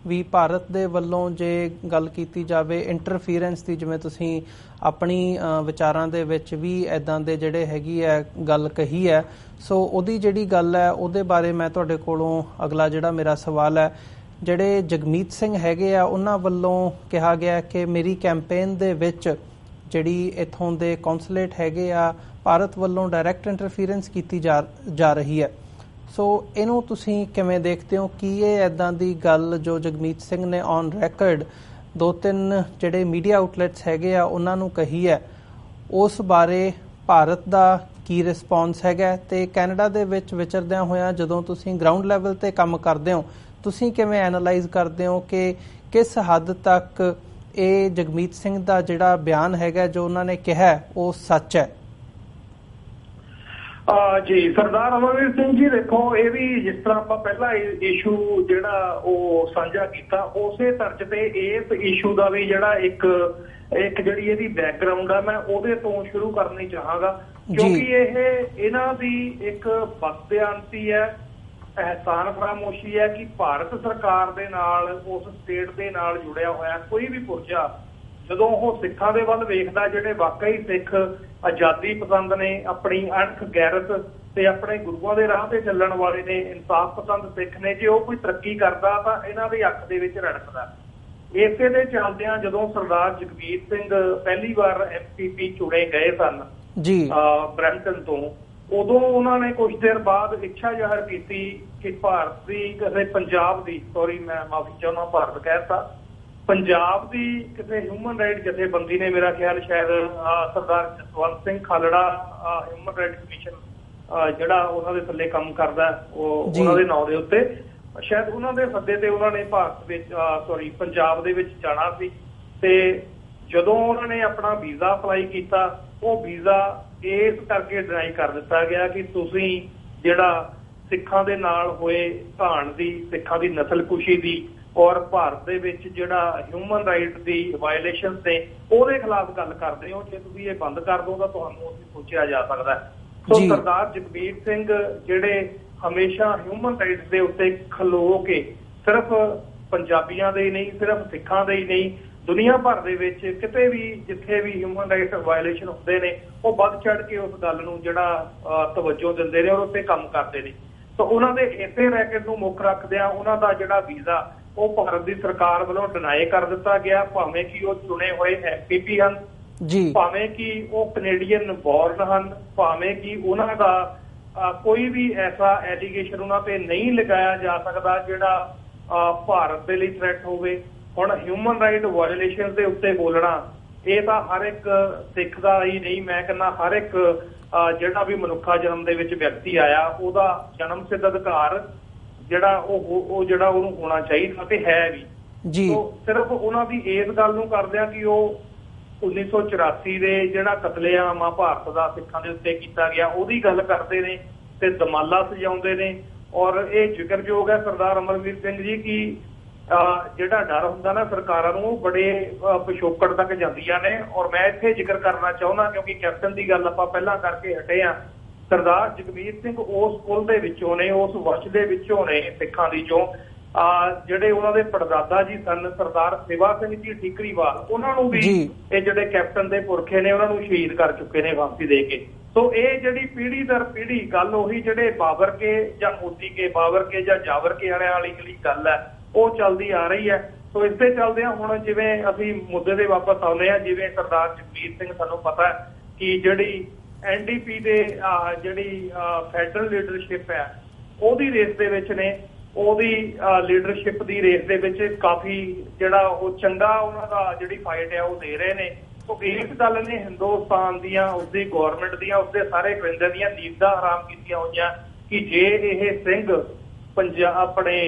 ਵੀ ਭਾਰਤ ਦੇ ਵੱਲੋਂ ਜੇ ਗੱਲ ਕੀਤੀ ਜਾਵੇ ਇੰਟਰਫੀਰੈਂਸ ਦੀ, ਜਿਵੇਂ ਤੁਸੀਂ ਆਪਣੀ ਵਿਚਾਰਾਂ ਦੇ ਵਿੱਚ ਵੀ ਇੱਦਾਂ ਦੇ ਜਿਹੜੇ ਹੈਗੀ ਹੈ ਗੱਲ ਕਹੀ ਹੈ, ਸੋ ਉਹਦੀ ਜਿਹੜੀ ਗੱਲ ਹੈ ਉਹਦੇ ਬਾਰੇ ਮੈਂ ਤੁਹਾਡੇ ਕੋਲੋਂ ਅਗਲਾ ਜਿਹੜਾ ਮੇਰਾ ਸਵਾਲ ਹੈ, ਜਿਹੜੇ ਜਗਮੀਤ ਸਿੰਘ ਹੈਗੇ ਆ ਉਹਨਾਂ ਵੱਲੋਂ ਕਿਹਾ ਗਿਆ ਕਿ ਮੇਰੀ ਕੈਂਪੇਨ ਦੇ ਵਿੱਚ ਜਿਹੜੀ ਇੱਥੋਂ ਦੇ ਕੌਂਸੂਲੇਟ ਹੈਗੇ ਆ ਭਾਰਤ ਵੱਲੋਂ ਡਾਇਰੈਕਟ ਇੰਟਰਫੀਰੈਂਸ ਕੀਤੀ ਜਾ ਰਹੀ ਹੈ। ਸੋ ਇਹਨੂੰ ਤੁਸੀਂ ਕਿਵੇਂ ਦੇਖਦੇ ਹੋ? ਕੀ ਇਹ ਇੱਦਾਂ ਦੀ ਗੱਲ ਜੋ ਜਗਮੀਤ ਸਿੰਘ ਨੇ ਔਨ ਰੈਕਰਡ 2-3 ਜਿਹੜੇ ਮੀਡੀਆ ਆਊਟਲੈਟਸ ਹੈਗੇ ਆ ਉਹਨਾਂ ਨੂੰ ਕਹੀ ਹੈ, ਉਸ ਬਾਰੇ ਭਾਰਤ ਦਾ ਕੀ ਰਿਸਪੌਂਸ ਹੈਗਾ? ਤੇ ਕੈਨੇਡਾ ਦੇ ਵਿੱਚ ਵਿਚਰਦਿਆਂ ਹੋਇਆਂ ਜਦੋਂ ਤੁਸੀਂ ਗਰਾਊਂਡ ਲੈਵਲ ਤੇ ਕੰਮ ਕਰਦੇ ਹੋ, ਤੁਸੀਂ ਕਿਵੇਂ ਐਨਾਲਾਈਜ਼ ਕਰਦੇ ਹੋ ਕਿ ਕਿਸ ਹੱਦ ਤੱਕ ਇਹ ਜਗਮੀਤ ਸਿੰਘ ਦਾ ਜਿਹੜਾ ਬਿਆਨ ਹੈਗਾ ਜੋ ਉਹਨਾਂ ਨੇ ਕਿਹਾ ਉਹ ਸੱਚ ਹੈ? ਜੀ ਸਰਦਾਰ ਅਮਰਵੀਰ ਸਿੰਘ ਜੀ, ਦੇਖੋ ਇਹ ਵੀ ਜਿਸ ਤਰ੍ਹਾਂ ਆਪਾਂ ਪਹਿਲਾ ਇਸ਼ੂ ਜਿਹੜਾ ਉਹ ਸਾਂਝਾ ਕੀਤਾ ਉਸੇ ਤਰਜ਼ ਤੇ ਇਸ ਇਸ਼ੂ ਦਾ ਵੀ ਜਿਹੜਾ ਇੱਕ ਜਿਹੜੀ ਇਹਦੀ ਬੈਕਗਰਾਉਂਡ ਆ ਮੈਂ ਉਹਦੇ ਤੋਂ ਸ਼ੁਰੂ ਕਰਨੀ ਚਾਹਾਂਗਾ, ਕਿਉਂਕਿ ਇਹ ਇਹਨਾਂ ਦੀ ਇੱਕ ਬਦਬਿਆਨਤੀ ਹੈ ਅਹਿਸਾਨ ਫਰਾਮੋਸ਼ੀ ਹੈ ਕਿ ਭਾਰਤ ਸਰਕਾਰ ਦੇ ਨਾਲ, ਉਸ ਸਟੇਟ ਦੇ ਨਾਲ ਜੁੜਿਆ ਹੋਇਆ ਕੋਈ ਵੀ ਪੁਰਜਾ ਜਦੋਂ ਉਹ ਸਿੱਖਾਂ ਦੇ ਵੱਲ ਵੇਖਦਾ, ਜਿਹੜੇ ਵਾਕਈ ਸਿੱਖ ਆਜ਼ਾਦੀ ਪਸੰਦ ਨੇ, ਆਪਣੀ ਅਣਖ ਗੈਰਤ ਤੇ ਆਪਣੇ ਗੁਰੂਆਂ ਦੇ ਰਾਹ ਤੇ ਚੱਲਣ ਵਾਲੇ ਨੇ, ਇਨਸਾਫ ਪਸੰਦ ਸਿੱਖ ਨੇ, ਜੇ ਉਹ ਕੋਈ ਤਰੱਕੀ ਕਰਦਾ ਤਾਂ ਇਹਨਾਂ ਦੇ ਅੱਖ ਦੇ ਵਿੱਚ ਰੜਕਦਾ। ਇਸੇ ਦੇ ਚੱਲਦਿਆਂ ਜਦੋਂ ਸਰਦਾਰ ਜਗਬੀਰ ਸਿੰਘ ਪਹਿਲੀ ਵਾਰ MPP ਚੁਣੇ ਗਏ ਸਨ ਜੀ ਬਰੈਂਪਟਨ ਤੋਂ, ਉਦੋਂ ਉਹਨਾਂ ਨੇ ਕੁਝ ਦੇਰ ਬਾਅਦ ਇੱਛਾ ਜ਼ਾਹਰ ਕੀਤੀ ਕਿ ਭਾਰਤ ਦੀ ਕਿਸੇ ਪੰਜਾਬ ਦੀ, ਸੌਰੀ ਮੈਂ ਮਾਫੀ ਚਾਹੁੰਦਾ ਭਾਰਤ ਕਹਿਤਾ, ਪੰਜਾਬ ਦੀ ਕਿਸੇ ਹਿਊਮਨ ਰਾਈਟ ਜਥੇਬੰਦੀ ਨੇ, ਮੇਰਾ ਖਿਆਲ ਸ਼ਾਇਦ Sardar Jaswant Singh Khalra human right commission ਜਿਹੜਾ ਉਹਨਾਂ ਦੇ ਥੱਲੇ ਕੰਮ ਕਰਦਾ, ਉਹ ਉਹਨਾਂ ਦੇ ਨਾਂ ਦੇ ਉੱਤੇ, ਸ਼ਾਇਦ ਉਹਨਾਂ ਦੇ ਸੱਦੇ ਤੇ ਉਹਨਾਂ ਨੇ ਭਾਰਤ ਵਿੱਚ ਪੰਜਾਬ ਦੇ ਵਿੱਚ ਜਾਣਾ ਸੀ। ਤੇ ਜਦੋਂ ਉਹਨਾਂ ਨੇ ਆਪਣਾ ਵੀਜ਼ਾ ਅਪਲਾਈ ਕੀਤਾ, ਉਹ ਵੀਜ਼ਾ ਇਸ ਕਰਕੇ ਡਿਨਾਈ ਕਰ ਦਿੱਤਾ ਗਿਆ ਕਿ ਤੁਸੀਂ ਜਿਹੜਾ ਸਿੱਖਾਂ ਦੇ ਨਾਲ ਹੋਏ ਘਾਣ ਦੀ, ਸਿੱਖਾਂ ਦੀ ਨਸਲਕੁਸ਼ੀ ਦੀ ਔਰ ਭਾਰਤ ਦੇ ਵਿੱਚ ਜਿਹੜਾ ਹਿਊਮਨ ਰਾਈਟ ਦੀ ਵਾਇਲੇਸ਼ਨਸ ਨੇ ਉਹਦੇ ਖਿਲਾਫ ਗੱਲ ਕਰਦੇ ਹੋ, ਜੇ ਤੁਸੀਂ ਇਹ ਬੰਦ ਕਰ ਦੋ ਤਾਂ ਤੁਹਾਨੂੰ ਅਸੀਂ ਸੋਚਿਆ ਜਾ ਸਕਦਾ। ਸੋ ਸਰਦਾਰ ਜਗਬੀਰ ਸਿੰਘ ਜਿਹੜੇ ਹਮੇਸ਼ਾ ਹਿਊਮਨ ਰਾਈਟਸ ਦੇ ਉੱਤੇ ਖਲੋ ਕੇ ਸਿਰਫ ਪੰਜਾਬੀਆਂ ਦੇ ਹੀ ਨਹੀਂ, ਸਿਰਫ ਸਿੱਖਾਂ ਦੇ ਹੀ ਨਹੀਂ, ਦੁਨੀਆ ਭਰ ਦੇ ਵਿੱਚ ਕਿਤੇ ਵੀ ਜਿੱਥੇ ਵੀ ਹਿਊਮਨ ਰਾਈਟ ਵਾਇਲੇਸ਼ਨ ਹੁੰਦੇ ਨੇ, ਉਹ ਵੱਧ ਚੜ ਕੇ ਉਸ ਗੱਲ ਨੂੰ ਜਿਹੜਾ ਤਵੱਜੋ ਦਿੰਦੇ ਨੇ ਔਰ ਉੱਤੇ ਕੰਮ ਕਰਦੇ ਨੇ। ਸੋ ਉਹਨਾਂ ਦੇ ਇਸੇ ਰੈਕਟ ਨੂੰ ਮੁੱਖ ਰੱਖਦਿਆਂ ਉਹਨਾਂ ਦਾ ਜਿਹੜਾ ਵੀਜ਼ਾ ਉਹ ਭਾਰਤ ਦੀ ਸਰਕਾਰ ਵੱਲੋਂ ਡਿਨਾਈ ਕਰ ਦਿੱਤਾ ਗਿਆ, ਭਾਵੇਂ ਕਿ ਉਹ ਚੁਣੇ ਹੋਏ MPP ਹਨ ਜੀ, ਭਾਵੇਂ ਕਿ ਉਹ ਕੈਨੇਡੀਅਨ ਬੋਰਨ ਹਨ, ਭਾਵੇਂ ਕਿ ਉਹਨਾਂ ਦਾ ਕੋਈ ਵੀ ਐਸਾ ਐਲੀਗੇਸ਼ਨ ਉਹਨਾਂ ਤੇ ਨਹੀਂ ਲਗਾਇਆ ਜਾ ਸਕਦਾ ਜਿਹੜਾ ਭਾਰਤ ਦੇ ਲਈ ਥ੍ਰੈਟ ਹੋਵੇ। ਹੁਣ ਹਿਊਮਨ ਰਾਈਟ ਵਾਇਲੇਸ਼ਨ ਦੇ ਉੱਤੇ ਬੋਲਣਾ ਇਹ ਤਾਂ ਹਰ ਇੱਕ ਸਿੱਖ ਦਾ ਹੀ ਨਹੀਂ, ਮੈਂ ਕਹਿੰਦਾ ਹਰ ਇੱਕ ਜਿਹੜਾ ਵੀ ਮਨੁੱਖਾ ਜਨਮ ਦੇ ਵਿੱਚ ਵਿਅਕਤੀ ਆਇਆ ਉਹਦਾ ਜਨਮ ਸਿੱਧ ਅਧਿਕਾਰ ਜਿਹੜਾ ਉਹ ਜਿਹੜਾ ਉਹਨੂੰ ਹੋਣਾ ਚਾਹੀਦਾ ਤੇ ਹੈ ਵੀ ਜੀ। ਸਿਰਫ ਉਹਨਾਂ ਦੀ ਇਸ ਗੱਲ ਨੂੰ ਕਰਦੇ ਆ ਕਿ ਉਹ 1984 ਦੇ ਜਿਹੜਾ ਕਤਲੇਆਮ ਆ ਭਾਰਤ ਦਾ ਸਿੱਖਾਂ ਦੇ ਉੱਤੇ ਕੀਤਾ ਗਿਆ ਉਹਦੀ ਗੱਲ ਕਰਦੇ ਨੇ ਤੇ ਦਮਾਲਾ ਸਜਾਉਂਦੇ ਨੇ। ਔਰ ਇਹ ਜ਼ਿਕਰਯੋਗ ਹੈ ਸਰਦਾਰ ਅਮਰਵੀਰ ਸਿੰਘ ਜੀ ਕਿ ਜਿਹੜਾ ਡਰ ਹੁੰਦਾ ਨਾ ਸਰਕਾਰਾਂ ਨੂੰ, ਉਹ ਬੜੇ ਪਿਛੋਕੜ ਤੱਕ ਜਾਂਦੀਆਂ ਨੇ। ਔਰ ਮੈਂ ਇੱਥੇ ਜ਼ਿਕਰ ਕਰਨਾ ਚਾਹੁੰਦਾ ਕਿਉਂਕਿ ਕੈਪਟਨ ਦੀ ਗੱਲ ਆਪਾਂ ਪਹਿਲਾਂ ਕਰਕੇ ਹਟੇ ਆ, ਸਰਦਾਰ ਜਗਬੀਰ ਸਿੰਘ ਉਸ ਕੁਲ ਦੇ ਵਿੱਚੋਂ ਨੇ, ਉਸ ਵੰਸ਼ ਦੇ ਵਿੱਚੋਂ ਨੇ ਸਿੱਖਾਂ ਦੀ, ਚੋਂ ਜਿਹੜੇ ਉਹਨਾਂ ਦੇ ਪੜਦਾਦਾ ਜੀ ਸਨ ਸਰਦਾਰ ਸੇਵਾ ਸਿੰਘ ਜੀ ਠੀਕਰੀਵਾਲ, ਉਹਨਾਂ ਨੂੰ ਵੀ ਇਹ ਜਿਹੜੇ ਕੈਪਟਨ ਦੇ ਪੁਰਖੇ ਨੇ ਉਹਨਾਂ ਨੂੰ ਸ਼ਹੀਦ ਕਰ ਚੁੱਕੇ ਨੇ ਫਾਂਸੀ ਦੇ ਕੇ। ਸੋ ਇਹ ਜਿਹੜੀ ਪੀੜ੍ਹੀ ਦਰ ਪੀੜ੍ਹੀ ਗੱਲ ਉਹੀ ਜਿਹੜੇ ਬਾਬਰ ਕੇ ਜਾਂ ਮੋਦੀ ਕੇ, ਬਾਬਰ ਕੇ ਜਾਂ ਜਾਬਰ ਕੇ ਵਾਲੀ ਜਿਹੜੀ ਗੱਲ ਹੈ ਉਹ ਚੱਲਦੀ ਆ ਰਹੀ ਹੈ। ਸੋ ਇਸ ਦੇ ਚੱਲਦਿਆਂ ਹੁਣ ਜਿਵੇਂ ਅਸੀਂ ਮੁੱਦੇ ਦੇ ਵਾਪਸ ਆਉਂਦੇ ਹਾਂ, ਜਿਵੇਂ ਸਰਦਾਰ ਜਗਬੀਰ ਸਿੰਘ ਸਾਨੂੰ ਪਤਾ ਹੈ ਕਿ ਜਿਹੜੀ NDP ਦੇ ਜਿਹੜੀ ਫੈਡਰਲ ਲੀਡਰਸ਼ਿਪ ਹੈ ਉਹਦੀ ਰੇਸ ਦੇ ਵਿੱਚ ਨੇ, ਉਹਦੀ ਲੀਡਰਸ਼ਿਪ ਦੀ ਰੇਸ ਦੇ ਵਿੱਚ ਕਾਫੀ ਜਿਹੜਾ ਉਹ ਚੰਗਾ ਉਹਨਾਂ ਦਾ ਜਿਹੜੀ ਫਾਈਟ ਹੈ ਉਹ ਦੇ ਰਹੇ ਨੇ। ਸੋ ਇਸ ਗੱਲ ਨੇ ਹਿੰਦੁਸਤਾਨ ਦੀਆਂ, ਉਸਦੀ ਗੌਰਮੈਂਟ ਦੀਆਂ, ਉਸਦੇ ਸਾਰੇ ਕਰਿੰਦੇ ਦੀਆਂ ਨੀਂਦਾਂ ਹਰਾਮ ਕੀਤੀਆਂ ਹੋਈਆਂ ਕਿ ਜੇ ਇਹ ਸਿੰਘ ਆਪਣੇ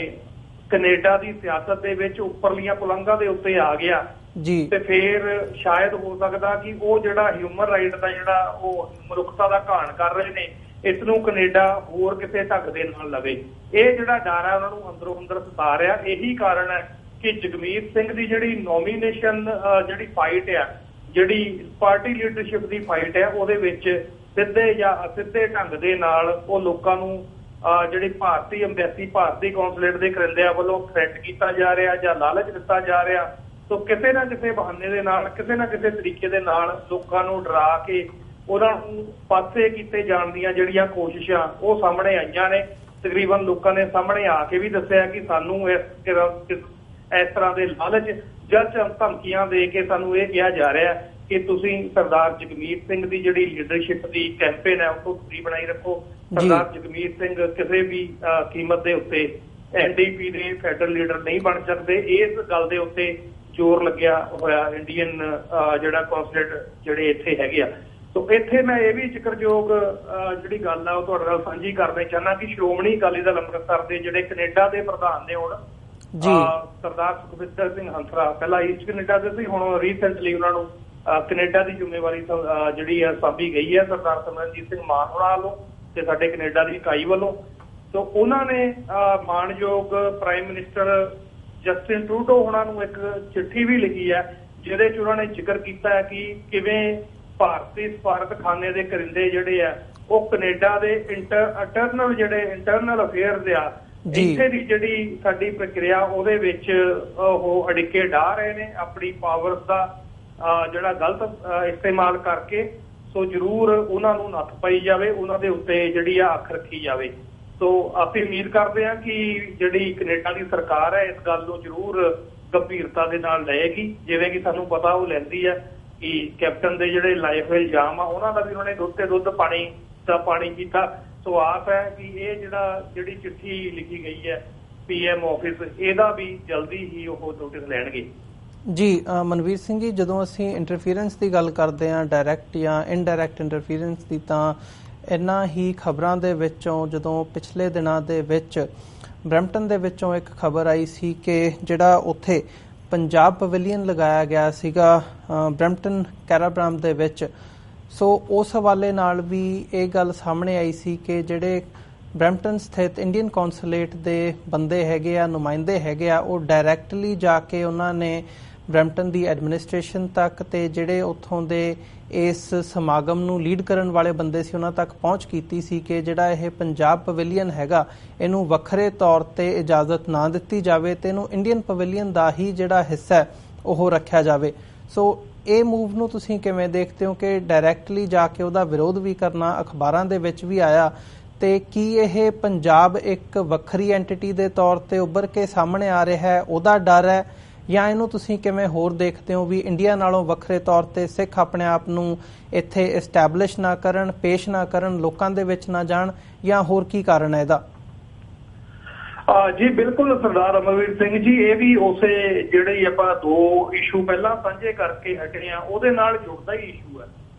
ਕੈਨੇਡਾ ਦੀ ਸਿਆਸਤ ਦੇ ਵਿੱਚ ਉੱਪਰਲੀਆਂ ਪੁਲੰਘਾਂ ਦੇ ਉੱਤੇ ਆ ਗਿਆ ਜੀ ਤੇ ਫਿਰ ਸ਼ਾਇਦ ਹੋ ਸਕਦਾ ਕਿ ਉਹ ਜਿਹੜਾ ਹਿਊਮਨ ਰਾਈਟ ਦਾ ਜਿਹੜਾ ਉਹ ਮਨੁੱਖਤਾ ਦਾ ਘਾਣ ਕਰ ਰਹੇ ਨੇ, ਇਸ ਨੂੰ ਕੈਨੇਡਾ ਹੋਰ ਕਿਸੇ ਢੰਗ ਦੇ ਨਾਲ ਲਵੇ। ਇਹ ਜਿਹੜਾ ਡਰ ਹੈ ਉਹਨਾਂ ਨੂੰ ਅੰਦਰੋਂ ਅੰਦਰ ਸਤਾ ਰਿਹਾ। ਇਹੀ ਕਾਰਨ ਹੈ ਕਿ ਜਗਮੀਤ ਸਿੰਘ ਦੀ ਜਿਹੜੀ ਨੋਮੀਨੇਸ਼ਨ ਜਿਹੜੀ ਫਾਈਟ ਆ, ਜਿਹੜੀ ਪਾਰਟੀ ਲੀਡਰਸ਼ਿਪ ਦੀ ਫਾਈਟ ਹੈ, ਉਹਦੇ ਵਿੱਚ ਸਿੱਧੇ ਜਾਂ ਅਸਿੱਧੇ ਢੰਗ ਦੇ ਨਾਲ ਉਹ ਲੋਕਾਂ ਨੂੰ ਜਿਹੜੀ ਭਾਰਤੀ ਅੰਬੈਸੀ, ਭਾਰਤੀ ਕੌਂਸੂਲੇਟ ਦੇ ਕਰਿੰਦਿਆਂ ਵੱਲੋਂ ਥ੍ਰੈਟ ਕੀਤਾ ਜਾ ਰਿਹਾ ਜਾਂ ਲਾਲਚ ਦਿੱਤਾ ਜਾ ਰਿਹਾ। ਸੋ ਕਿਸੇ ਨਾ ਕਿਸੇ ਬਹਾਨੇ ਦੇ ਨਾਲ, ਕਿਸੇ ਨਾ ਕਿਸੇ ਤਰੀਕੇ ਦੇ ਨਾਲ ਲੋਕਾਂ ਨੂੰ ਡਰਾ ਕੇ ਉਹਨਾਂ ਨੂੰ ਪਾਸੇ ਕੀਤੇ ਜਾਣ ਦੀਆਂ ਜਿਹੜੀਆਂ ਕੋਸ਼ਿਸ਼ਾਂ ਉਹ ਸਾਹਮਣੇ ਆਈਆਂ ਨੇ। ਤਕਰੀਬਨ ਲੋਕਾਂ ਨੇ ਸਾਹਮਣੇ ਆ ਕੇ ਵੀ ਦੱਸਿਆ ਕਿ ਸਾਨੂੰ ਇਸ ਤਰ੍ਹਾਂ ਦੇ ਲਾਲਚ ਜਾਂ ਧਮਕੀਆਂ ਦੇ ਕੇ ਸਾਨੂੰ ਇਹ ਕਿਹਾ ਜਾ ਰਿਹਾ ਕਿ ਤੁਸੀਂ ਸਰਦਾਰ ਜਗਮੀਤ ਸਿੰਘ ਦੀ ਜਿਹੜੀ ਲੀਡਰਸ਼ਿਪ ਦੀ ਕੈਂਪੇਨ ਹੈ ਉਹ ਤੋਂ ਦੂਰੀ ਬਣਾਈ ਰੱਖੋ। ਸਰਦਾਰ ਜਗਮੀਤ ਸਿੰਘ ਕਿਸੇ ਵੀ ਕੀਮਤ ਦੇ ਉੱਤੇ NDP ਦੇ ਫੈਡਰਲ ਲੀਡਰ ਨਹੀਂ ਬਣ ਸਕਦੇ। ਇਸ ਗੱਲ ਦੇ ਉੱਤੇ ਜ਼ੋਰ ਲੱਗਿਆ ਹੋਇਆ ਇੰਡੀਅਨ ਜਿਹੜਾ ਕੌਂਸੂਲੇਟ ਜਿਹੜੇ ਇੱਥੇ ਹੈਗੇ ਆ। ਸੋ ਇੱਥੇ ਮੈਂ ਇਹ ਵੀ ਜ਼ਿਕਰਯੋਗ ਜਿਹੜੀ ਗੱਲ ਆ ਉਹ ਤੁਹਾਡੇ ਨਾਲ ਸਾਂਝੀ ਕਰਨੀ ਚਾਹੁੰਦਾ ਕਿ ਸ਼੍ਰੋਮਣੀ ਅਕਾਲੀ ਦਲ ਅੰਮ੍ਰਿਤਸਰ ਦੇ ਜਿਹੜੇ ਕੈਨੇਡਾ ਦੇ ਪ੍ਰਧਾਨ ਨੇ ਹੁਣ ਸਰਦਾਰ ਸੁਖਵਿੰਦਰ ਸਿੰਘ ਹੰਸਰਾ, ਪਹਿਲਾਂ ਈਸਟ ਕੈਨੇਡਾ ਦੇ ਸੀ, ਹੁਣ ਰੀਸੈਂਟਲੀ ਉਹਨਾਂ ਨੂੰ ਕੈਨੇਡਾ ਦੀ ਜ਼ਿੰਮੇਵਾਰੀ ਜਿਹੜੀ ਹੈ ਸਾਂਭੀ ਗਈ ਹੈ ਸਰਦਾਰ ਸਿਮਰਨਜੀਤ ਸਿੰਘ ਮਾਨ ਹੋਣਾ ਵੱਲੋਂ ਤੇ ਸਾਡੇ ਕੈਨੇਡਾ ਦੀ ਇਕਾਈ ਵੱਲੋਂ। ਸੋ ਉਹਨਾਂ ਨੇ ਮਾਣਯੋਗ ਪ੍ਰਾਈਮ ਮਿਨਿਸਟਰ ਜਸਟਿਨ ਟਰੂਡੋ ਹੋਣਾ ਨੂੰ ਇੱਕ ਚਿੱਠੀ ਵੀ ਲਿਖੀ ਹੈ ਜਿਹਦੇ 'ਚ ਉਹਨਾਂ ਨੇ ਜ਼ਿਕਰ ਕੀਤਾ ਹੈ ਕਿ ਕਿਵੇਂ ਭਾਰਤੀ ਸਫਾਰਤਖਾਨੇ ਦੇ ਕਰਿੰਦੇ ਜਿਹੜੇ ਆ ਉਹ ਕੈਨੇਡਾ ਦੇ ਇੰਟਰਨਲ ਅਫੇਅਰਸ ਆ ਇੱਥੇ ਦੀ ਜਿਹੜੀ ਸਾਡੀ ਪ੍ਰਕਿਰਿਆ ਉਹਦੇ ਵਿੱਚ ਉਹ ਅੜਿੱਕੇ ਢਾਹ ਰਹੇ ਨੇ ਆਪਣੀ ਪਾਵਰਸ ਦਾ ਜਿਹੜਾ ਗਲਤ ਇਸਤੇਮਾਲ ਕਰਕੇ। ਸੋ ਜ਼ਰੂਰ ਉਹਨਾਂ ਨੂੰ ਨੱਥ ਪਾਈ ਜਾਵੇ, ਉਹਨਾਂ ਦੇ ਉੱਤੇ ਜਿਹੜੀ ਆ ਅੱਖ ਰੱਖੀ ਜਾਵੇ। ਸੋ ਅਸੀਂ ਉਮੀਦ ਕਰਦੇ ਹਾਂ ਕਿ ਜਿਹੜੀ ਕੈਨੇਡਾ ਦੀ ਸਰਕਾਰ ਹੈ ਇਸ ਗੱਲ ਨੂੰ ਜ਼ਰੂਰ ਗੰਭੀਰਤਾ ਦੇ ਨਾਲ ਲਏਗੀ, ਜਿਵੇਂ ਕਿ ਸਾਨੂੰ ਪਤਾ ਉਹ ਲੈਂਦੀ ਹੈ ਕਿ ਕੈਪਟਨ ਦੇ ਜਿਹੜੇ ਲਾਈਫ ਇਲਜ਼ਾਮ ਆ ਉਹਨਾਂ ਦਾ ਵੀ ਉਹਨਾਂ ਨੇ ਦੁੱਧ ਤੇ ਦੁੱਧ ਪਾਣੀ ਕੀਤਾ। ਸੋ ਆਸ ਹੈ ਕਿ ਇਹ ਜਿਹੜੀ ਚਿੱਠੀ ਲਿਖੀ ਗਈ ਹੈ PM ਆਫਿਸ, ਇਹਦਾ ਵੀ ਜਲਦੀ ਹੀ ਉਹ ਨੋਟਿਸ ਲੈਣਗੇ। ਜੀ ਮਨਵੀਰ ਸਿੰਘ ਜੀ, ਜਦੋਂ ਅਸੀਂ ਇੰਟਰਫੀਰੈਂਸ ਦੀ ਗੱਲ ਕਰਦੇ ਹਾਂ, ਡਾਇਰੈਕਟ ਜਾਂ ਇਨਡਾਇਰੈਕਟ ਇੰਟਰਫੀਰੈਂਸ ਦੀ, ਤਾਂ ਇਹਨਾਂ ਹੀ ਖਬਰਾਂ ਦੇ ਵਿੱਚੋਂ ਜਦੋਂ ਪਿਛਲੇ ਦਿਨਾਂ ਦੇ ਵਿੱਚ ਬਰੈਂਪਟਨ ਦੇ ਵਿੱਚੋਂ ਇੱਕ ਖਬਰ ਆਈ ਸੀ ਕਿ ਜਿਹੜਾ ਉੱਥੇ ਪੰਜਾਬ ਪਵੇਲੀਅਨ ਲਗਾਇਆ ਗਿਆ ਸੀਗਾ ਬਰੈਂਪਟਨ ਕੈਰਾਬਰਾਮ ਦੇ ਵਿੱਚ, ਸੋ ਉਸ ਹਵਾਲੇ ਨਾਲ ਵੀ ਇਹ ਗੱਲ ਸਾਹਮਣੇ ਆਈ ਸੀ ਕਿ ਜਿਹੜੇ ਬਰੈਂਪਟਨ ਸਥਿਤ ਇੰਡੀਅਨ ਕੌਂਸੂਲੇਟ ਦੇ ਬੰਦੇ ਹੈਗੇ ਆ, ਨੁਮਾਇੰਦੇ ਹੈਗੇ ਆ, ਉਹ ਡਾਇਰੈਕਟਲੀ ਜਾ ਕੇ ਉਹਨਾਂ ਨੇ ਬਰੈਂਪਟਨ ਦੀ ਐਡਮਿਨਿਸਟ੍ਰੇਸ਼ਨ ਤੱਕ ਤੇ ਜਿਹੜੇ ਉੱਥੋਂ ਦੇ ਇਸ ਸਮਾਗਮ ਨੂੰ ਲੀਡ ਕਰਨ ਵਾਲੇ ਬੰਦੇ ਸੀ ਉਹਨਾਂ ਤੱਕ ਪਹੁੰਚ ਕੀਤੀ ਸੀ ਕਿ ਜਿਹੜਾ ਇਹ ਪੰਜਾਬ ਪਵੇਲੀਅਨ ਹੈਗਾ ਇਹਨੂੰ ਵੱਖਰੇ ਤੌਰ ਤੇ ਇਜਾਜ਼ਤ ਨਾ ਦਿੱਤੀ ਜਾਵੇ ਤੇ ਇਹਨੂੰ ਇੰਡੀਅਨ ਪਵੇਲੀਅਨ ਦਾ ਹੀ ਜਿਹੜਾ ਹਿੱਸਾ ਉਹ ਰੱਖਿਆ ਜਾਵੇ। ਸੋ ਇਹ ਮੂਵ ਨੂੰ ਤੁਸੀਂ ਕਿਵੇਂ ਦੇਖਦੇ ਹੋ ਕਿ ਡਾਇਰੈਕਟਲੀ ਜਾ ਕੇ ਉਹਦਾ ਵਿਰੋਧ ਵੀ ਕਰਨਾ, ਅਖਬਾਰਾਂ ਦੇ ਵਿੱਚ ਵੀ ਆਇਆ, ਤੇ ਕੀ ਇਹ ਪੰਜਾਬ ਇੱਕ ਵੱਖਰੀ ਐਂਟੀਟੀ ਦੇ ਤੌਰ ਤੇ ਉੱਭਰ ਕੇ ਸਾਹਮਣੇ ਆ ਰਿਹਾ ਹੈ, ਉਹਦਾ ਡਰ ਹੈ, ਜਾਂ ਇਹਨੂੰ ਤੁਸੀਂ ਕਿਵੇਂ ਹੋਰ ਦੇਖਦੇ ਹੋ ਵੀ ਇੰਡੀਆ ਨਾਲੋਂ ਵੱਖਰੇ ਤੌਰ ਤੇ ਸਿੱਖ ਆਪਣੇ ਆਪ ਨੂੰ ਇੱਥੇ ਐਸਟੈਬਲਿਸ਼ ਨਾ ਕਰਨ, ਪੇਸ਼ ਨਾ ਕਰਨ, ਲੋਕਾਂ ਦੇ ਵਿੱਚ ਨਾ ਜਾਣ, ਜਾਂ ਹੋਰ ਕੀ ਕਾਰਨ ਹੈ ਇਹਦਾ? ਜੀ ਬਿਲਕੁਲ ਸਰਦਾਰ ਅਮਰਵੀਰ ਸਿੰਘ ਜੀ, ਇਹ ਵੀ ਉਸੇ ਜਿਹੜੇ ਆਪਾਂ ਦੋ ਇਸ਼ੂ ਪਹਿਲਾਂ ਸਾਂਝੇ ਕਰਕੇ ਹਟੇ ਆ ਉਹਦੇ ਨਾਲ ਜੁੜਦਾ ਹੀ ਇਸ਼ੂ ਹੈ।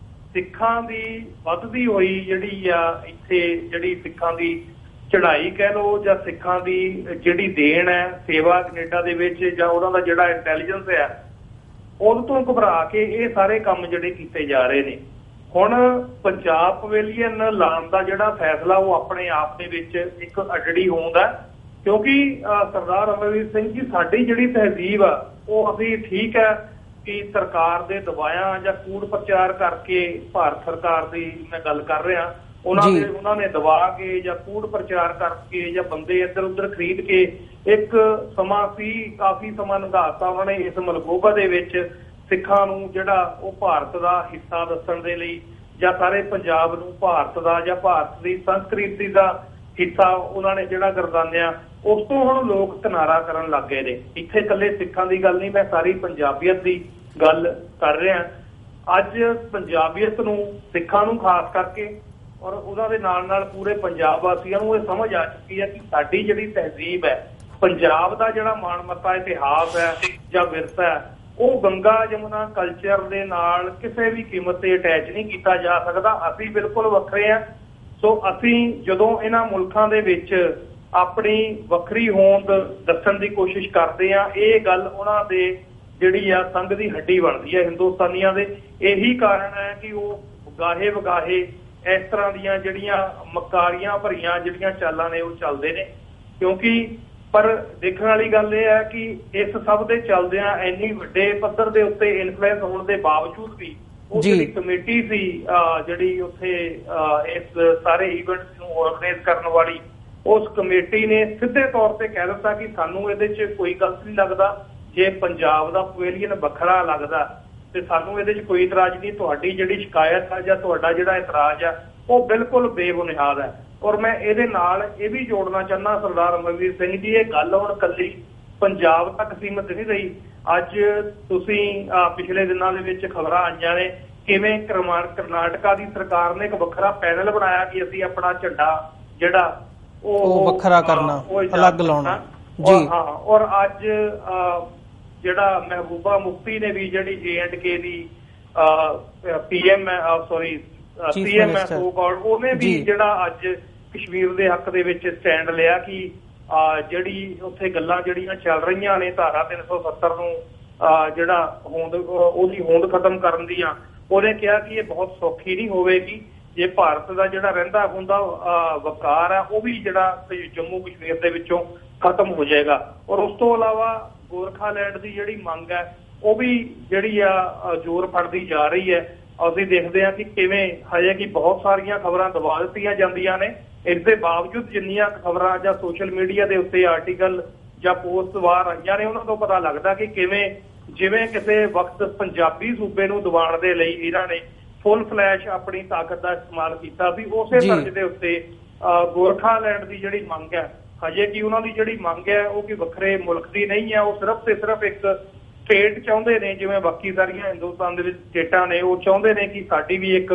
ਸਿੱਖਾਂ ਦੀ ਵੱਧਦੀ ਹੋਈ ਜਿਹੜੀ ਆ ਇੱਥੇ ਜਿਹੜੀ ਸਿੱਖਾਂ ਦੀ ਚੜ੍ਹਾਈ ਕਹਿ ਲਓ ਜਾਂ ਸਿੱਖਾਂ ਦੀ ਜਿਹੜੀ ਦੇਣ ਹੈ ਸੇਵਾ ਕੈਨੇਡਾ ਦੇ ਵਿੱਚ, ਜਾਂ ਉਹਨਾਂ ਦਾ ਜਿਹੜਾ ਇੰਟੈਲੀਜੈਂਸ ਹੈ, ਉਹਦੇ ਤੋਂ ਘਬਰਾ ਕੇ ਇਹ ਸਾਰੇ ਕੰਮ ਜਿਹੜੇ ਕੀਤੇ ਜਾ ਰਹੇ ਨੇ। ਹੁਣ ਪੰਜਾਬ ਪਵੇਲੀਅਨ ਲਾਉਣ ਦਾ ਜਿਹੜਾ ਫੈਸਲਾ ਉਹ ਆਪਣੇ ਆਪ ਦੇ ਵਿੱਚ ਇੱਕ ਅਡੜੀ ਹੋਂਦਾ, ਕਿਉਂਕਿ ਸਰਦਾਰ ਅਮਰਵੀਰ ਸਿੰਘ ਜੀ ਸਾਡੀ ਜਿਹੜੀ ਤਹਿਜ਼ੀਬ ਆ ਉਹ ਅਸੀਂ ਠੀਕ ਹੈ ਕਿ ਸਰਕਾਰ ਦੇ ਦਬਾਇਆ ਜਾਂ ਕੂੜ ਪ੍ਰਚਾਰ ਕਰਕੇ, ਭਾਰਤ ਸਰਕਾਰ ਦੀ ਮੈਂ ਗੱਲ ਕਰ ਰਿਹਾ, ਉਹਨਾਂ ਨੇ ਦਬਾ ਕੇ ਜਾਂ ਕੂੜ ਪ੍ਰਚਾਰ ਕਰਕੇ ਜਾਂ ਬੰਦੇ ਇੱਧਰ ਉੱਧਰ ਖਰੀਦ ਕੇ ਇੱਕ ਸਮਾਂ ਸੀ, ਕਾਫੀ ਸਮਾਂ ਲੰਘਾਤਾ ਉਹਨਾਂ ਨੇ ਇਸ ਮਲਗੋਬਾ ਦੇ ਵਿੱਚ ਸਿੱਖਾਂ ਨੂੰ ਜਿਹੜਾ ਉਹ ਭਾਰਤ ਦਾ ਹਿੱਸਾ ਦੱਸਣ ਦੇ ਲਈ, ਜਾਂ ਸਾਰੇ ਪੰਜਾਬ ਨੂੰ ਭਾਰਤ ਦਾ ਜਾਂ ਭਾਰਤ ਦੀ ਸੰਸਕ੍ਰਿਤੀ ਦਾ ਹਿੱਸਾ ਉਹਨਾਂ ਨੇ ਜਿਹੜਾ ਗਰਦਾਨਿਆ। ਉਸ ਤੋਂ ਹੁਣ ਲੋਕ ਕਿਨਾਰਾ ਕਰਨ ਲੱਗ ਗਏ ਨੇ। ਇੱਥੇ ਇਕੱਲੇ ਸਿੱਖਾਂ ਦੀ ਗੱਲ ਨਹੀਂ, ਮੈਂ ਸਾਰੀ ਪੰਜਾਬੀਅਤ ਦੀ ਗੱਲ ਕਰ ਰਿਹਾ। ਅੱਜ ਪੰਜਾਬੀਅਤ ਨੂੰ, ਸਿੱਖਾਂ ਨੂੰ ਖਾਸ ਕਰਕੇ, ਔਰ ਉਹਨਾਂ ਦੇ ਨਾਲ ਨਾਲ ਪੂਰੇ ਪੰਜਾਬ ਵਾਸੀਆਂ ਨੂੰ ਇਹ ਸਮਝ ਆ ਚੁੱਕੀ ਹੈ ਕਿ ਸਾਡੀ ਜਿਹੜੀ ਤਹਿਜ਼ੀਬ ਹੈ, ਪੰਜਾਬ ਦਾ ਜਿਹੜਾ ਮਾਣਮੱਤਾ ਇਤਿਹਾਸ ਹੈ ਜਾਂ ਵਿਰਸਾ ਹੈ, ਉਹ ਗੰਗਾ ਜਮੁਨਾ ਕਲਚਰ ਦੇ ਨਾਲ ਕਿਸੇ ਵੀ ਕੀਮਤ ਤੇ ਅਟੈਚ ਨਹੀਂ ਕੀਤਾ ਜਾ ਸਕਦਾ। ਅਸੀਂ ਬਿਲਕੁਲ ਵੱਖਰੇ ਹਾਂ। ਸੋ ਅਸੀਂ ਜਦੋਂ ਇਹਨਾਂ ਮੁਲਕਾਂ ਦੇ ਵਿੱਚ ਆਪਣੀ ਵੱਖਰੀ ਹੋਂਦ ਦੱਸਣ ਦੀ ਕੋਸ਼ਿਸ਼ ਕਰਦੇ ਆ, ਇਹ ਗੱਲ ਉਹਨਾਂ ਦੇ ਜਿਹੜੀ ਆ ਸੰਗ ਦੀ ਹੱਡੀ ਬਣਦੀ ਹੈ ਹਿੰਦੁਸਤਾਨੀਆਂ ਦੇ। ਇਹੀ ਕਾਰਨ ਹੈ ਕਿ ਉਹ ਵਗਾਹੇ ਵਗਾਹੇ ਇਸ ਤਰ੍ਹਾਂ ਦੀਆਂ ਜਿਹੜੀਆਂ ਮਕਾਰੀਆਂ ਭਰੀਆਂ ਜਿਹੜੀਆਂ ਚਾਲਾਂ ਨੇ ਉਹ ਚੱਲਦੇ ਨੇ। ਕਿਉਂਕਿ ਪਰ ਦੇਖਣ ਵਾਲੀ ਗੱਲ ਇਹ ਹੈ ਕਿ ਇਸ ਸਭ ਦੇ ਚੱਲਦਿਆਂ ਇੰਨੀ ਵੱਡੇ ਪੱਧਰ ਦੇ ਉੱਤੇ ਇਨਫਲੂਐਂਸ ਹੋਣ ਦੇ ਬਾਵਜੂਦ ਵੀ ਉਹ ਜਿਹੜੀ ਕਮੇਟੀ ਸੀ ਜਿਹੜੀ ਉੱਥੇ ਇਸ ਸਾਰੇ ਇਵੈਂਟਸ ਨੂੰ ਆਰਗੇਨਾਈਜ਼ ਕਰਨ ਵਾਲੀ, ਉਸ ਕਮੇਟੀ ਨੇ ਸਿੱਧੇ ਤੌਰ ਤੇ ਕਹਿ ਦਿੱਤਾ ਕਿ ਸਾਨੂੰ ਇਹਦੇ 'ਚ ਕੋਈ ਗਲਤ ਨਹੀਂ ਲੱਗਦਾ। ਜੇ ਪੰਜਾਬ ਦਾ ਪਵੇਲੀਅਨ ਵੱਖਰਾ ਲੱਗਦਾ ਤੇ ਸਾਨੂੰ ਇਹਦੇ 'ਚ ਕੋਈ ਇਤਰਾਜ਼ ਨਹੀਂ। ਤੁਹਾਡੀ ਜਿਹੜੀ ਸ਼ਿਕਾਇਤ ਹੈ ਜਾਂ ਤੁਹਾਡਾ ਜਿਹੜਾ ਇਤਰਾਜ਼ ਆ ਉਹ ਬਿਲਕੁਲ ਬੇਬੁਨਿਆਦ ਹੈ। ਔਰ ਮੈਂ ਇਹਦੇ ਨਾਲ ਇਹ ਵੀ ਜੋੜਨਾ ਚਾਹੁੰਦਾ ਸਰਦਾਰ ਅਮਰਵੀਰ ਸਿੰਘ ਜੀ, ਇਹ ਗੱਲ ਹੁਣ ਇਕੱਲੀ ਪੰਜਾਬ ਤੱਕ ਸੀਮਿਤ ਨਹੀਂ ਰਹੀ। ਅੱਜ ਤੁਸੀਂ ਪਿਛਲੇ ਦਿਨਾਂ ਦੇ ਵਿੱਚ ਖਬਰਾਂ ਆਈਆਂ ਨੇ ਕਿਵੇਂ ਕਰਨਾਟਕਾ ਦੀ ਸਰਕਾਰ ਨੇ ਇੱਕ ਵੱਖਰਾ ਪੈਨਲ ਬਣਾਇਆ ਕਿ ਅਸੀਂ ਆਪਣਾ ਝੰਡਾ ਜਿਹੜਾ ਉਹ ਵੱਖਰਾ ਕਰਨਾ, ਅਲੱਗ ਲਾਉਣਾ ਜੀ। ਹਾਂ, ਔਰ ਅੱਜ ਜਿਹੜਾ ਮਹਿਬੂਬਾ ਮੁਫਤੀ ਨੇ ਵੀ ਜਿਹੜੀ J&K ਦੀ PM ਹੈ ਸੋ ਕਾਲਡ, ਉਹਨੇ ਵੀ ਜਿਹੜਾ ਅੱਜ ਕਸ਼ਮੀਰ ਦੇ ਹੱਕ ਦੇ ਵਿੱਚ ਸਟੈਂਡ ਲਿਆ ਕਿ ਜਿਹੜੀ ਉੱਥੇ ਗੱਲਾਂ ਜਿਹੜੀਆਂ ਚੱਲ ਰਹੀਆਂ ਨੇ ਧਾਰਾ 370 ਨੂੰ ਜਿਹੜਾ ਉਹਦੀ ਹੋਂਦ ਖਤਮ ਕਰਨ ਦੀਆਂ, ਉਹਨੇ ਕਿਹਾ ਕਿ ਇਹ ਬਹੁਤ ਸੌਖੀ ਨਹੀਂ ਹੋਵੇਗੀ ਜੇ ਭਾਰਤ ਦਾ ਜਿਹੜਾ ਰਹਿੰਦਾ ਹੁੰਦਾ ਵਕਾਰ ਹੈ ਉਹ ਵੀ ਜਿਹੜਾ ਜੰਮੂ ਕਸ਼ਮੀਰ ਦੇ ਵਿੱਚੋਂ ਖਤਮ ਹੋ ਜਾਏਗਾ। ਔਰ ਉਸ ਤੋਂ ਇਲਾਵਾ ਗੋਰਖਾਲੈਂਡ ਦੀ ਜਿਹੜੀ ਮੰਗ ਹੈ ਉਹ ਵੀ ਜਿਹੜੀ ਆ ਜ਼ੋਰ ਫੜਦੀ ਜਾ ਰਹੀ ਹੈ। ਅਸੀਂ ਦੇਖਦੇ ਹਾਂ ਕਿ ਕਿਵੇਂ ਹਜੇ ਕਿ ਬਹੁਤ ਸਾਰੀਆਂ ਖਬਰਾਂ ਦਬਾ ਦਿੱਤੀਆਂ ਜਾਂਦੀਆਂ ਨੇ। ਇਸ ਦੇ ਬਾਵਜੂਦ ਜਿੰਨੀਆਂ ਖਬਰਾਂ ਜਾਂ ਸੋਸ਼ਲ ਮੀਡੀਆ ਦੇ ਉੱਤੇ ਆਰਟੀਕਲ ਜਾਂ ਪੋਸਟ ਵਾਰ ਆਈਆਂ ਨੇ ਉਹਨਾਂ ਤੋਂ ਪਤਾ ਲੱਗਦਾ ਕਿ ਕਿਵੇਂ ਜਿਵੇਂ ਕਿਸੇ ਵਕਤ ਪੰਜਾਬੀ ਸੂਬੇ ਨੂੰ ਦਬਾਉਣ ਦੇ ਲਈ ਇਹਨਾਂ ਨੇ ਫੁੱਲ ਫਲੈਸ਼ ਆਪਣੀ ਤਾਕਤ ਦਾ ਇਸਤੇਮਾਲ ਕੀਤਾ ਸੀ। ਉਸੇ ਤਰਜ਼ ਦੇ ਉੱਤੇ ਗੋਰਖਾਲੈਂਡ ਦੀ ਜਿਹੜੀ ਮੰਗ ਹੈ, ਹਜੇ ਕਿ ਉਹਨਾਂ ਦੀ ਜਿਹੜੀ ਮੰਗ ਹੈ ਉਹ ਕਿ ਵੱਖਰੇ ਮੁਲਕ ਦੀ ਨਹੀਂ ਹੈ, ਉਹ ਸਿਰਫ ਤੇ ਸਿਰਫ ਇੱਕ ਸਟੇਟ ਚਾਹੁੰਦੇ ਨੇ। ਜਿਵੇਂ ਬਾਕੀ ਸਾਰੀਆਂ ਹਿੰਦੁਸਤਾਨ ਦੇ ਵਿੱਚ ਸਟੇਟਾਂ ਨੇ, ਉਹ ਚਾਹੁੰਦੇ ਨੇ ਕਿ ਸਾਡੀ ਵੀ ਇੱਕ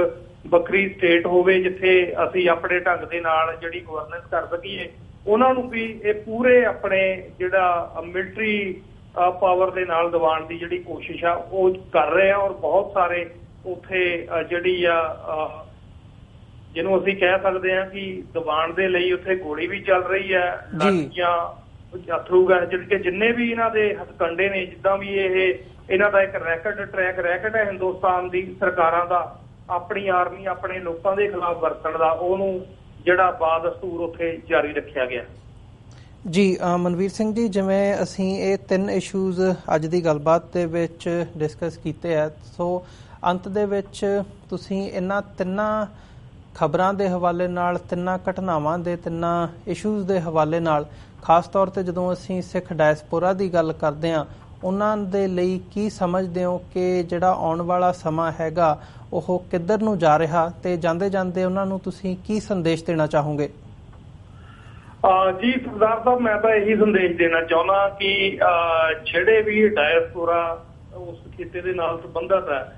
ਵੱਖਰੀ ਸਟੇਟ ਹੋਵੇ ਜਿੱਥੇ ਅਸੀਂ ਆਪਣੇ ਢੰਗ ਦੇ ਨਾਲ ਜਿਹੜੀ ਗਵਰਨੈਂਸ ਕਰ ਸਕੀਏ। ਉਹਨਾਂ ਨੂੰ ਵੀ ਇਹ ਪੂਰੇ ਆਪਣੇ ਜਿਹੜਾ ਮਿਲਟਰੀ ਪਾਵਰ ਦੇ ਨਾਲ ਦਬਾਉਣ ਦੀ ਜਿਹੜੀ ਕੋਸ਼ਿਸ਼ ਆ ਉਹ ਕਰ ਰਹੇ ਆ। ਔਰ ਬਹੁਤ ਸਾਰੇ ਉੱਥੇ ਜਿਹੜੀ ਆ ਜਿਹਨੂੰ ਅਸੀਂ ਕਹਿ ਸਕਦੇ ਹਾਂ ਕਿ ਦਬਾਉਣ ਦੇ ਲਈ ਉੱਥੇ ਗੋਲੀ ਵੀ ਚੱਲ ਰਹੀ ਹੈ, ਲਾਠੀਆਂ, ਅਥਰੂ ਗੈਸ, ਜਿਹੜੇ ਕਿ ਜਿੰਨੇ ਵੀ ਇਹਨਾਂ ਦੇ ਹਥਕੰਡੇ ਨੇ, ਜਿੱਦਾਂ ਵੀ ਇਹ ਇਹਨਾਂ ਦਾ ਇੱਕ ਰੈਕਟ ਹੈ ਹਿੰਦੁਸਤਾਨ ਦੀ ਸਰਕਾਰਾਂ ਦਾ ਆਪਣੀ ਆਰਮੀ ਆਪਣੇ ਲੋਕਾਂ ਦੇ ਖਿਲਾਫ ਵਰਤਣ ਦਾ, ਉਹਨੂੰ ਜਿਹੜਾ ਬਾਦਸਤੂਰ ਉੱਥੇ ਜਾਰੀ ਰੱਖਿਆ ਗਿਆ। ਜੀ ਮਨਵੀਰ ਸਿੰਘ ਜੀ, ਜਿਵੇਂ ਅਸੀਂ ਇਹ 3 ਇਸ਼ੂਜ਼ ਅੱਜ ਦੀ ਗੱਲਬਾਤ ਦੇ ਵਿੱਚ ਡਿਸਕਸ ਕੀਤੇ ਹੈ, ਸੋ ਅੰਤ ਦੇ ਵਿੱਚ ਤੁਸੀਂ ਇਹਨਾਂ 3 ਖਬਰਾਂ ਦੇ ਹਵਾਲੇ ਨਾਲ, 3 ਘਟਨਾਵਾਂ ਦੇ 3 ਇਸ਼ੂਜ਼ ਦੇ ਹਵਾਲੇ ਨਾਲ, ਖਾਸ ਤੌਰ ਤੇ ਜਦੋਂ ਅਸੀਂ ਸਿੱਖ ਡਾਇਸਪੋਰਾ ਦੀ ਗੱਲ ਕਰਦੇ ਹਾਂ, ਉਹਨਾਂ ਦੇ ਲਈ ਕੀ ਸਮਝਦੇ ਹੋ ਕਿ ਜਿਹੜਾ ਆਉਣ ਵਾਲਾ ਸਮਾਂ ਹੈਗਾ ਉਹ ਕਿੱਧਰ ਨੂੰ ਜਾ ਰਿਹਾ, ਤੇ ਜਾਂਦੇ ਜਾਂਦੇ ਉਹਨਾਂ ਨੂੰ ਤੁਸੀਂ ਕੀ ਸੰਦੇਸ਼ ਦੇਣਾ ਚਾਹੋਗੇ? ਜੀ ਸਰਦਾਰ ਸਾਹਿਬ, ਮੈਂ ਤਾਂ ਇਹੀ ਸੰਦੇਸ਼ ਦੇਣਾ ਚਾਹੁੰਦਾ ਕਿ ਜਿਹੜੇ ਵੀ ਡਾਇਸਪੋਰਾ ਉਸ ਖਿੱਤੇ ਦੇ ਨਾਲ ਸੰਬੰਧਤ ਹੈ,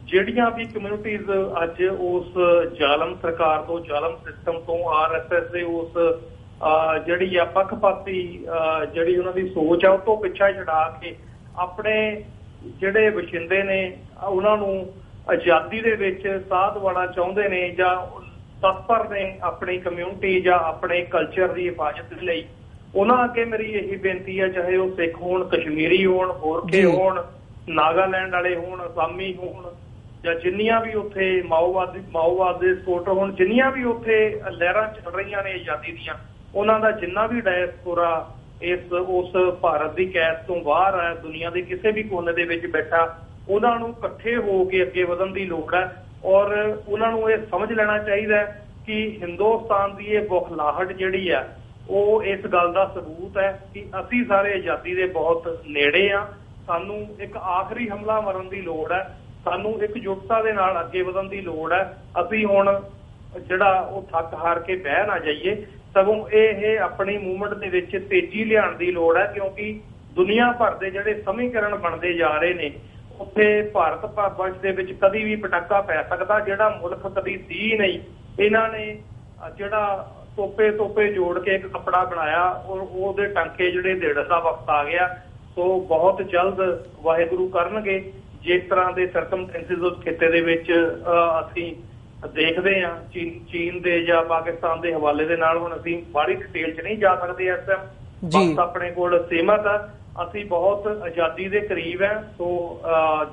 ਜਿਹੜੀਆਂ ਵੀ ਕਮਿਊਨਿਟੀਜ਼ ਅੱਜ ਉਸ ਜ਼ਾਲਮ ਸਰਕਾਰ ਤੋਂ, ਜ਼ਾਲਮ ਸਿਸਟਮ ਤੋਂ, RSS ਦੇ ਉਸ ਜਿਹੜੀ ਆ ਪੱਖਪਾਤੀ ਜਿਹੜੀ ਉਹਨਾਂ ਦੀ ਸੋਚ ਆ ਉਹ ਤੋਂ ਪਿੱਛਾ ਛਡਾ ਕੇ ਆਪਣੇ ਜਿਹੜੇ ਵਸਿੰਦੇ ਨੇ ਉਹਨਾਂ ਨੂੰ ਆਜ਼ਾਦੀ ਦੇ ਵਿੱਚ ਸਾਧ ਵਾਲਾ ਚਾਹੁੰਦੇ ਨੇ ਜਾਂ ਤਤਪਰ ਨੇ ਆਪਣੀ ਕਮਿਊਨਿਟੀ ਜਾਂ ਆਪਣੇ ਕਲਚਰ ਦੀ ਹਿਫਾਜ਼ਤ ਲਈ, ਉਹਨਾਂ ਅੱਗੇ ਮੇਰੀ ਇਹੀ ਬੇਨਤੀ ਹੈ, ਚਾਹੇ ਉਹ ਸਿੱਖ ਹੋਣ, ਕਸ਼ਮੀਰੀ ਹੋਣ, ਗੋਰਖੇ ਹੋਣ, ਨਾਗਾਲੈਂਡ ਵਾਲੇ ਹੋਣ, ਅਸਾਮੀ ਹੋਣ, ਜਾਂ ਜਿੰਨੀਆਂ ਵੀ ਉੱਥੇ ਮਾਓਵਾਦ ਦੇ ਸਪੋਰਟਰ ਹੋਣ, ਜਿੰਨੀਆਂ ਵੀ ਉੱਥੇ ਲਹਿਰਾਂ ਚੱਲ ਰਹੀਆਂ ਨੇ ਆਜ਼ਾਦੀ ਦੀਆਂ, ਉਹਨਾਂ ਦਾ ਜਿੰਨਾ ਵੀ ਡਾਇਸਪੋਰਾ ਉਸ ਭਾਰਤ ਦੀ ਕੈਦ ਤੋਂ ਬਾਹਰ ਹੈ, ਦੁਨੀਆ ਦੇ ਕਿਸੇ ਵੀ ਕੋਨੇ ਦੇ ਵਿੱਚ ਬੈਠਾ, ਉਹਨਾਂ ਨੂੰ ਇਕੱਠੇ ਹੋ ਕੇ ਅੱਗੇ ਵਧਣ ਦੀ ਲੋੜ ਹੈ। ਔਰ ਉਹਨਾਂ ਨੂੰ ਇਹ ਸਮਝ ਲੈਣਾ ਚਾਹੀਦਾ ਕਿ ਹਿੰਦੁਸਤਾਨ ਦੀ ਇਹ ਬੌਖਲਾਹਟ ਜਿਹੜੀ ਹੈ ਉਹ ਇਸ ਗੱਲ ਦਾ ਸਬੂਤ ਹੈ ਕਿ ਅਸੀਂ ਸਾਰੇ ਆਜ਼ਾਦੀ ਦੇ ਬਹੁਤ ਨੇੜੇ ਆ। ਸਾਨੂੰ ਇੱਕ ਆਖਰੀ ਹਮਲਾ ਮਾਰਨ ਦੀ ਲੋੜ ਹੈ, ਸਾਨੂੰ ਇਕਜੁੱਟਤਾ ਦੇ ਨਾਲ ਅੱਗੇ ਵਧਣ ਦੀ ਲੋੜ ਹੈ। ਅਸੀਂ ਹੁਣ ਜਿਹੜਾ ਉਹ ਥੱਕ ਹਾਰ ਕੇ ਬਹਿ ਨਾ ਜਾਈਏ, ਸਗੋਂ ਇਹ ਆਪਣੀ ਮੂਵਮੈਂਟ ਦੇ ਵਿੱਚ ਤੇਜ਼ੀ ਲਿਆਉਣ ਦੀ ਲੋੜ ਹੈ, ਕਿਉਂਕਿ ਦੁਨੀਆ ਭਰ ਦੇ ਜਿਹੜੇ ਸਮੀਕਰਨ ਬਣਦੇ ਜਾ ਰਹੇ ਨੇ, ਉੱਥੇ ਭਾਰਤ ਵਰਸ਼ ਦੇ ਵਿੱਚ ਕਦੀ ਵੀ ਪਟਾਕਾ ਪੈ ਸਕਦਾ, ਜਿਹੜਾ ਮੁਲਕ ਕਦੀ ਸੀ ਨਹੀਂ। ਇਹਨਾਂ ਨੇ ਜਿਹੜਾ ਤੋਪੇ ਜੋੜ ਕੇ ਇੱਕ ਕੱਪੜਾ ਬਣਾਇਆ, ਉਹਦੇ ਟਾਂਕੇ ਜਿਹੜੇ ਦੇਣ ਦਾ ਵਕਤ ਆ ਗਿਆ। ਸੋ ਬਹੁਤ ਜਲਦ ਵਾਹਿਗੁਰੂ ਕਰਨਗੇ। ਜਿਸ ਤਰ੍ਹਾਂ ਦੇ ਸਰਕਮਸਟੈਂਸਿਸ ਉਸ ਖਿੱਤੇ ਦੇ ਵਿੱਚ ਅਸੀਂ ਦੇਖਦੇ ਹਾਂ, ਚੀਨ ਦੇ ਜਾਂ ਪਾਕਿਸਤਾਨ ਦੇ ਹਵਾਲੇ ਦੇ ਨਾਲ, ਹੁਣ ਅਸੀਂ ਬਾਹਰੀ ਡਿਟੇਲ 'ਚ ਨਹੀਂ ਜਾ ਸਕਦੇ ਇਸ ਟਾਈਮ, ਵਕਤ ਆਪਣੇ ਕੋਲ ਸੀਮਤ ਆ। ਅਸੀਂ ਬਹੁਤ ਆਜ਼ਾਦੀ ਦੇ ਕਰੀਬ ਹੈ, ਸੋ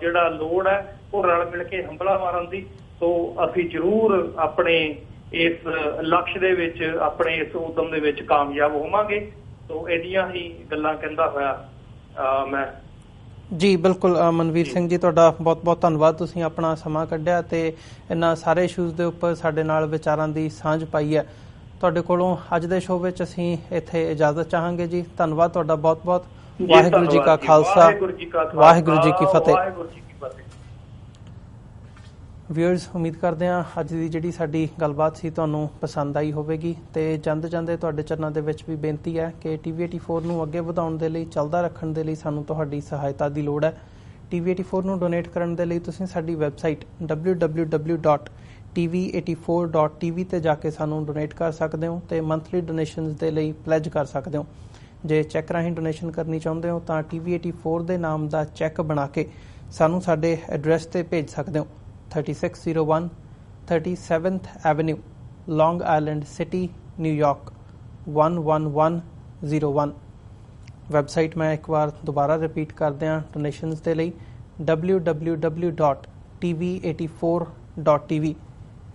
ਜਿਹੜਾ ਲੋੜ ਹੈ ਉਹ ਰਲ ਮਿਲ ਕੇ ਹਮਲਾ ਮਾਰਨ ਦੀ। ਸੋ ਅਸੀਂ ਜ਼ਰੂਰ ਆਪਣੇ ਇਸ ਲਕਸ਼ ਦੇ ਵਿੱਚ, ਆਪਣੇ ਇਸ ਉਦਮ ਦੇ ਵਿੱਚ ਕਾਮਯਾਬ ਹੋਵਾਂਗੇ। ਸੋ ਇਹਦੀਆਂ ਹੀ ਗੱਲਾਂ ਕਹਿੰਦਾ ਹੋਇਆ ਮੈਂ ਜੀ ਬਿਲਕੁਲ ਮਨਵੀਰ ਸਿੰਘ ਜੀ, ਤੁਹਾਡਾ ਬਹੁਤ ਬਹੁਤ ਧੰਨਵਾਦ। ਤੁਸੀਂ ਆਪਣਾ ਸਮਾਂ ਕੱਢਿਆ ਤੇ ਇਹਨਾਂ ਸਾਰੇ ਇਸ਼ੂਜ਼ ਦੇ ਉੱਪਰ ਸਾਡੇ ਨਾਲ ਵਿਚਾਰਾਂ ਦੀ ਸਾਂਝ ਪਾਈ ਹੈ। ਤੁਹਾਡੇ ਕੋਲੋਂ ਅੱਜ ਦੇ ਸ਼ੋਅ ਵਿੱਚ ਅਸੀਂ ਇੱਥੇ ਇਜਾਜ਼ਤ ਚਾਹਾਂਗੇ ਜੀ। ਧੰਨਵਾਦ ਤੁਹਾਡਾ ਬਹੁਤ ਬਹੁਤ। ਵਾਹਿਗੁਰੂ ਜੀ ਕਾ ਖਾਲਸਾ, ਵਾਹਿਗੁਰੂ ਜੀ ਕੀ ਫਤਿਹ। ਵਿਊਅਰਸ, ਉਮੀਦ ਕਰਦੇ ਹਾਂ ਅੱਜ ਦੀ ਜਿਹੜੀ ਸਾਡੀ ਗੱਲਬਾਤ ਸੀ ਤੁਹਾਨੂੰ ਪਸੰਦ ਆਈ ਹੋਵੇਗੀ। ਤੇ ਜਾਂਦੇ ਤੁਹਾਡੇ ਚਰਨਾਂ ਦੇ ਵਿੱਚ ਵੀ ਬੇਨਤੀ ਹੈ ਕਿ TV84 ਨੂੰ ਅੱਗੇ ਵਧਾਉਣ ਦੇ ਲਈ, ਚੱਲਦਾ ਰੱਖਣ ਦੇ ਲਈ ਸਾਨੂੰ ਤੁਹਾਡੀ ਸਹਾਇਤਾ ਦੀ ਲੋੜ ਹੈ। TV84 ਨੂੰ ਡੋਨੇਟ ਕਰਨ ਦੇ ਲਈ ਤੁਸੀਂ ਸਾਡੀ ਵੈਬਸਾਈਟ www.tv84.tv ਤੇ ਜਾ ਕੇ ਸਾਨੂੰ ਡੋਨੇਟ ਕਰ ਸਕਦੇ ਹੋ ਤੇ ਮੰਥਲੀ ਡੋਨੇਸ਼ਨਸ ਦੇ ਲਈ ਪਲੈਜ ਕਰ ਸਕਦੇ ਹੋ। ਜੇ ਚੈੱਕ ਰਾਹੀਂ ਡੋਨੇਸ਼ਨ ਕਰਨੀ ਚਾਹੁੰਦੇ ਹੋ ਤਾਂ TV84 ਦੇ ਨਾਮ ਦਾ ਚੈੱਕ ਬਣਾ ਕੇ ਸਾਨੂੰ ਸਾਡੇ ਐਡਰੈਸ ਤੇ ਭੇਜ ਸਕਦੇ ਹੋ। 3601 37th Avenue, Long Island City, New York 11101। Website ਮੈਂ ਇੱਕ ਵਾਰ ਦੁਬਾਰਾ ਰਿਪੀਟ ਕਰਦੇ ਹਾਂ ਡੋਨੇਸ਼ਨਸ ਦੇ ਲਈ, www.tv84.tv।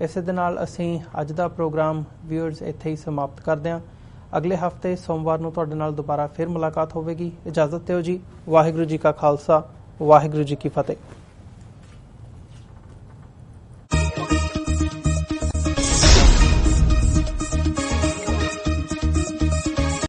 ਇਸੇ ਦੇ ਨਾਲ ਅਸੀਂ ਅੱਜ ਦਾ ਪ੍ਰੋਗਰਾਮ ਵਿਊਅਰਸ ਇੱਥੇ ਹੀ ਸਮਾਪਤ ਕਰਦੇ ਹਾਂ। ਅਗਲੇ ਹਫਤੇ ਸੋਮਵਾਰ ਨੂੰ ਤੁਹਾਡੇ ਨਾਲ ਦੁਬਾਰਾ ਫਿਰ ਮੁਲਾਕਾਤ ਹੋਵੇਗੀ। ਇਜਾਜ਼ਤ ਦਿਓ ਜੀ। ਵਾਹਿਗੁਰੂ ਜੀ ਕਾ ਖਾਲਸਾ, ਵਾਹਿਗੁਰੂ ਜੀ ਕੀ ਫਤਿਹ।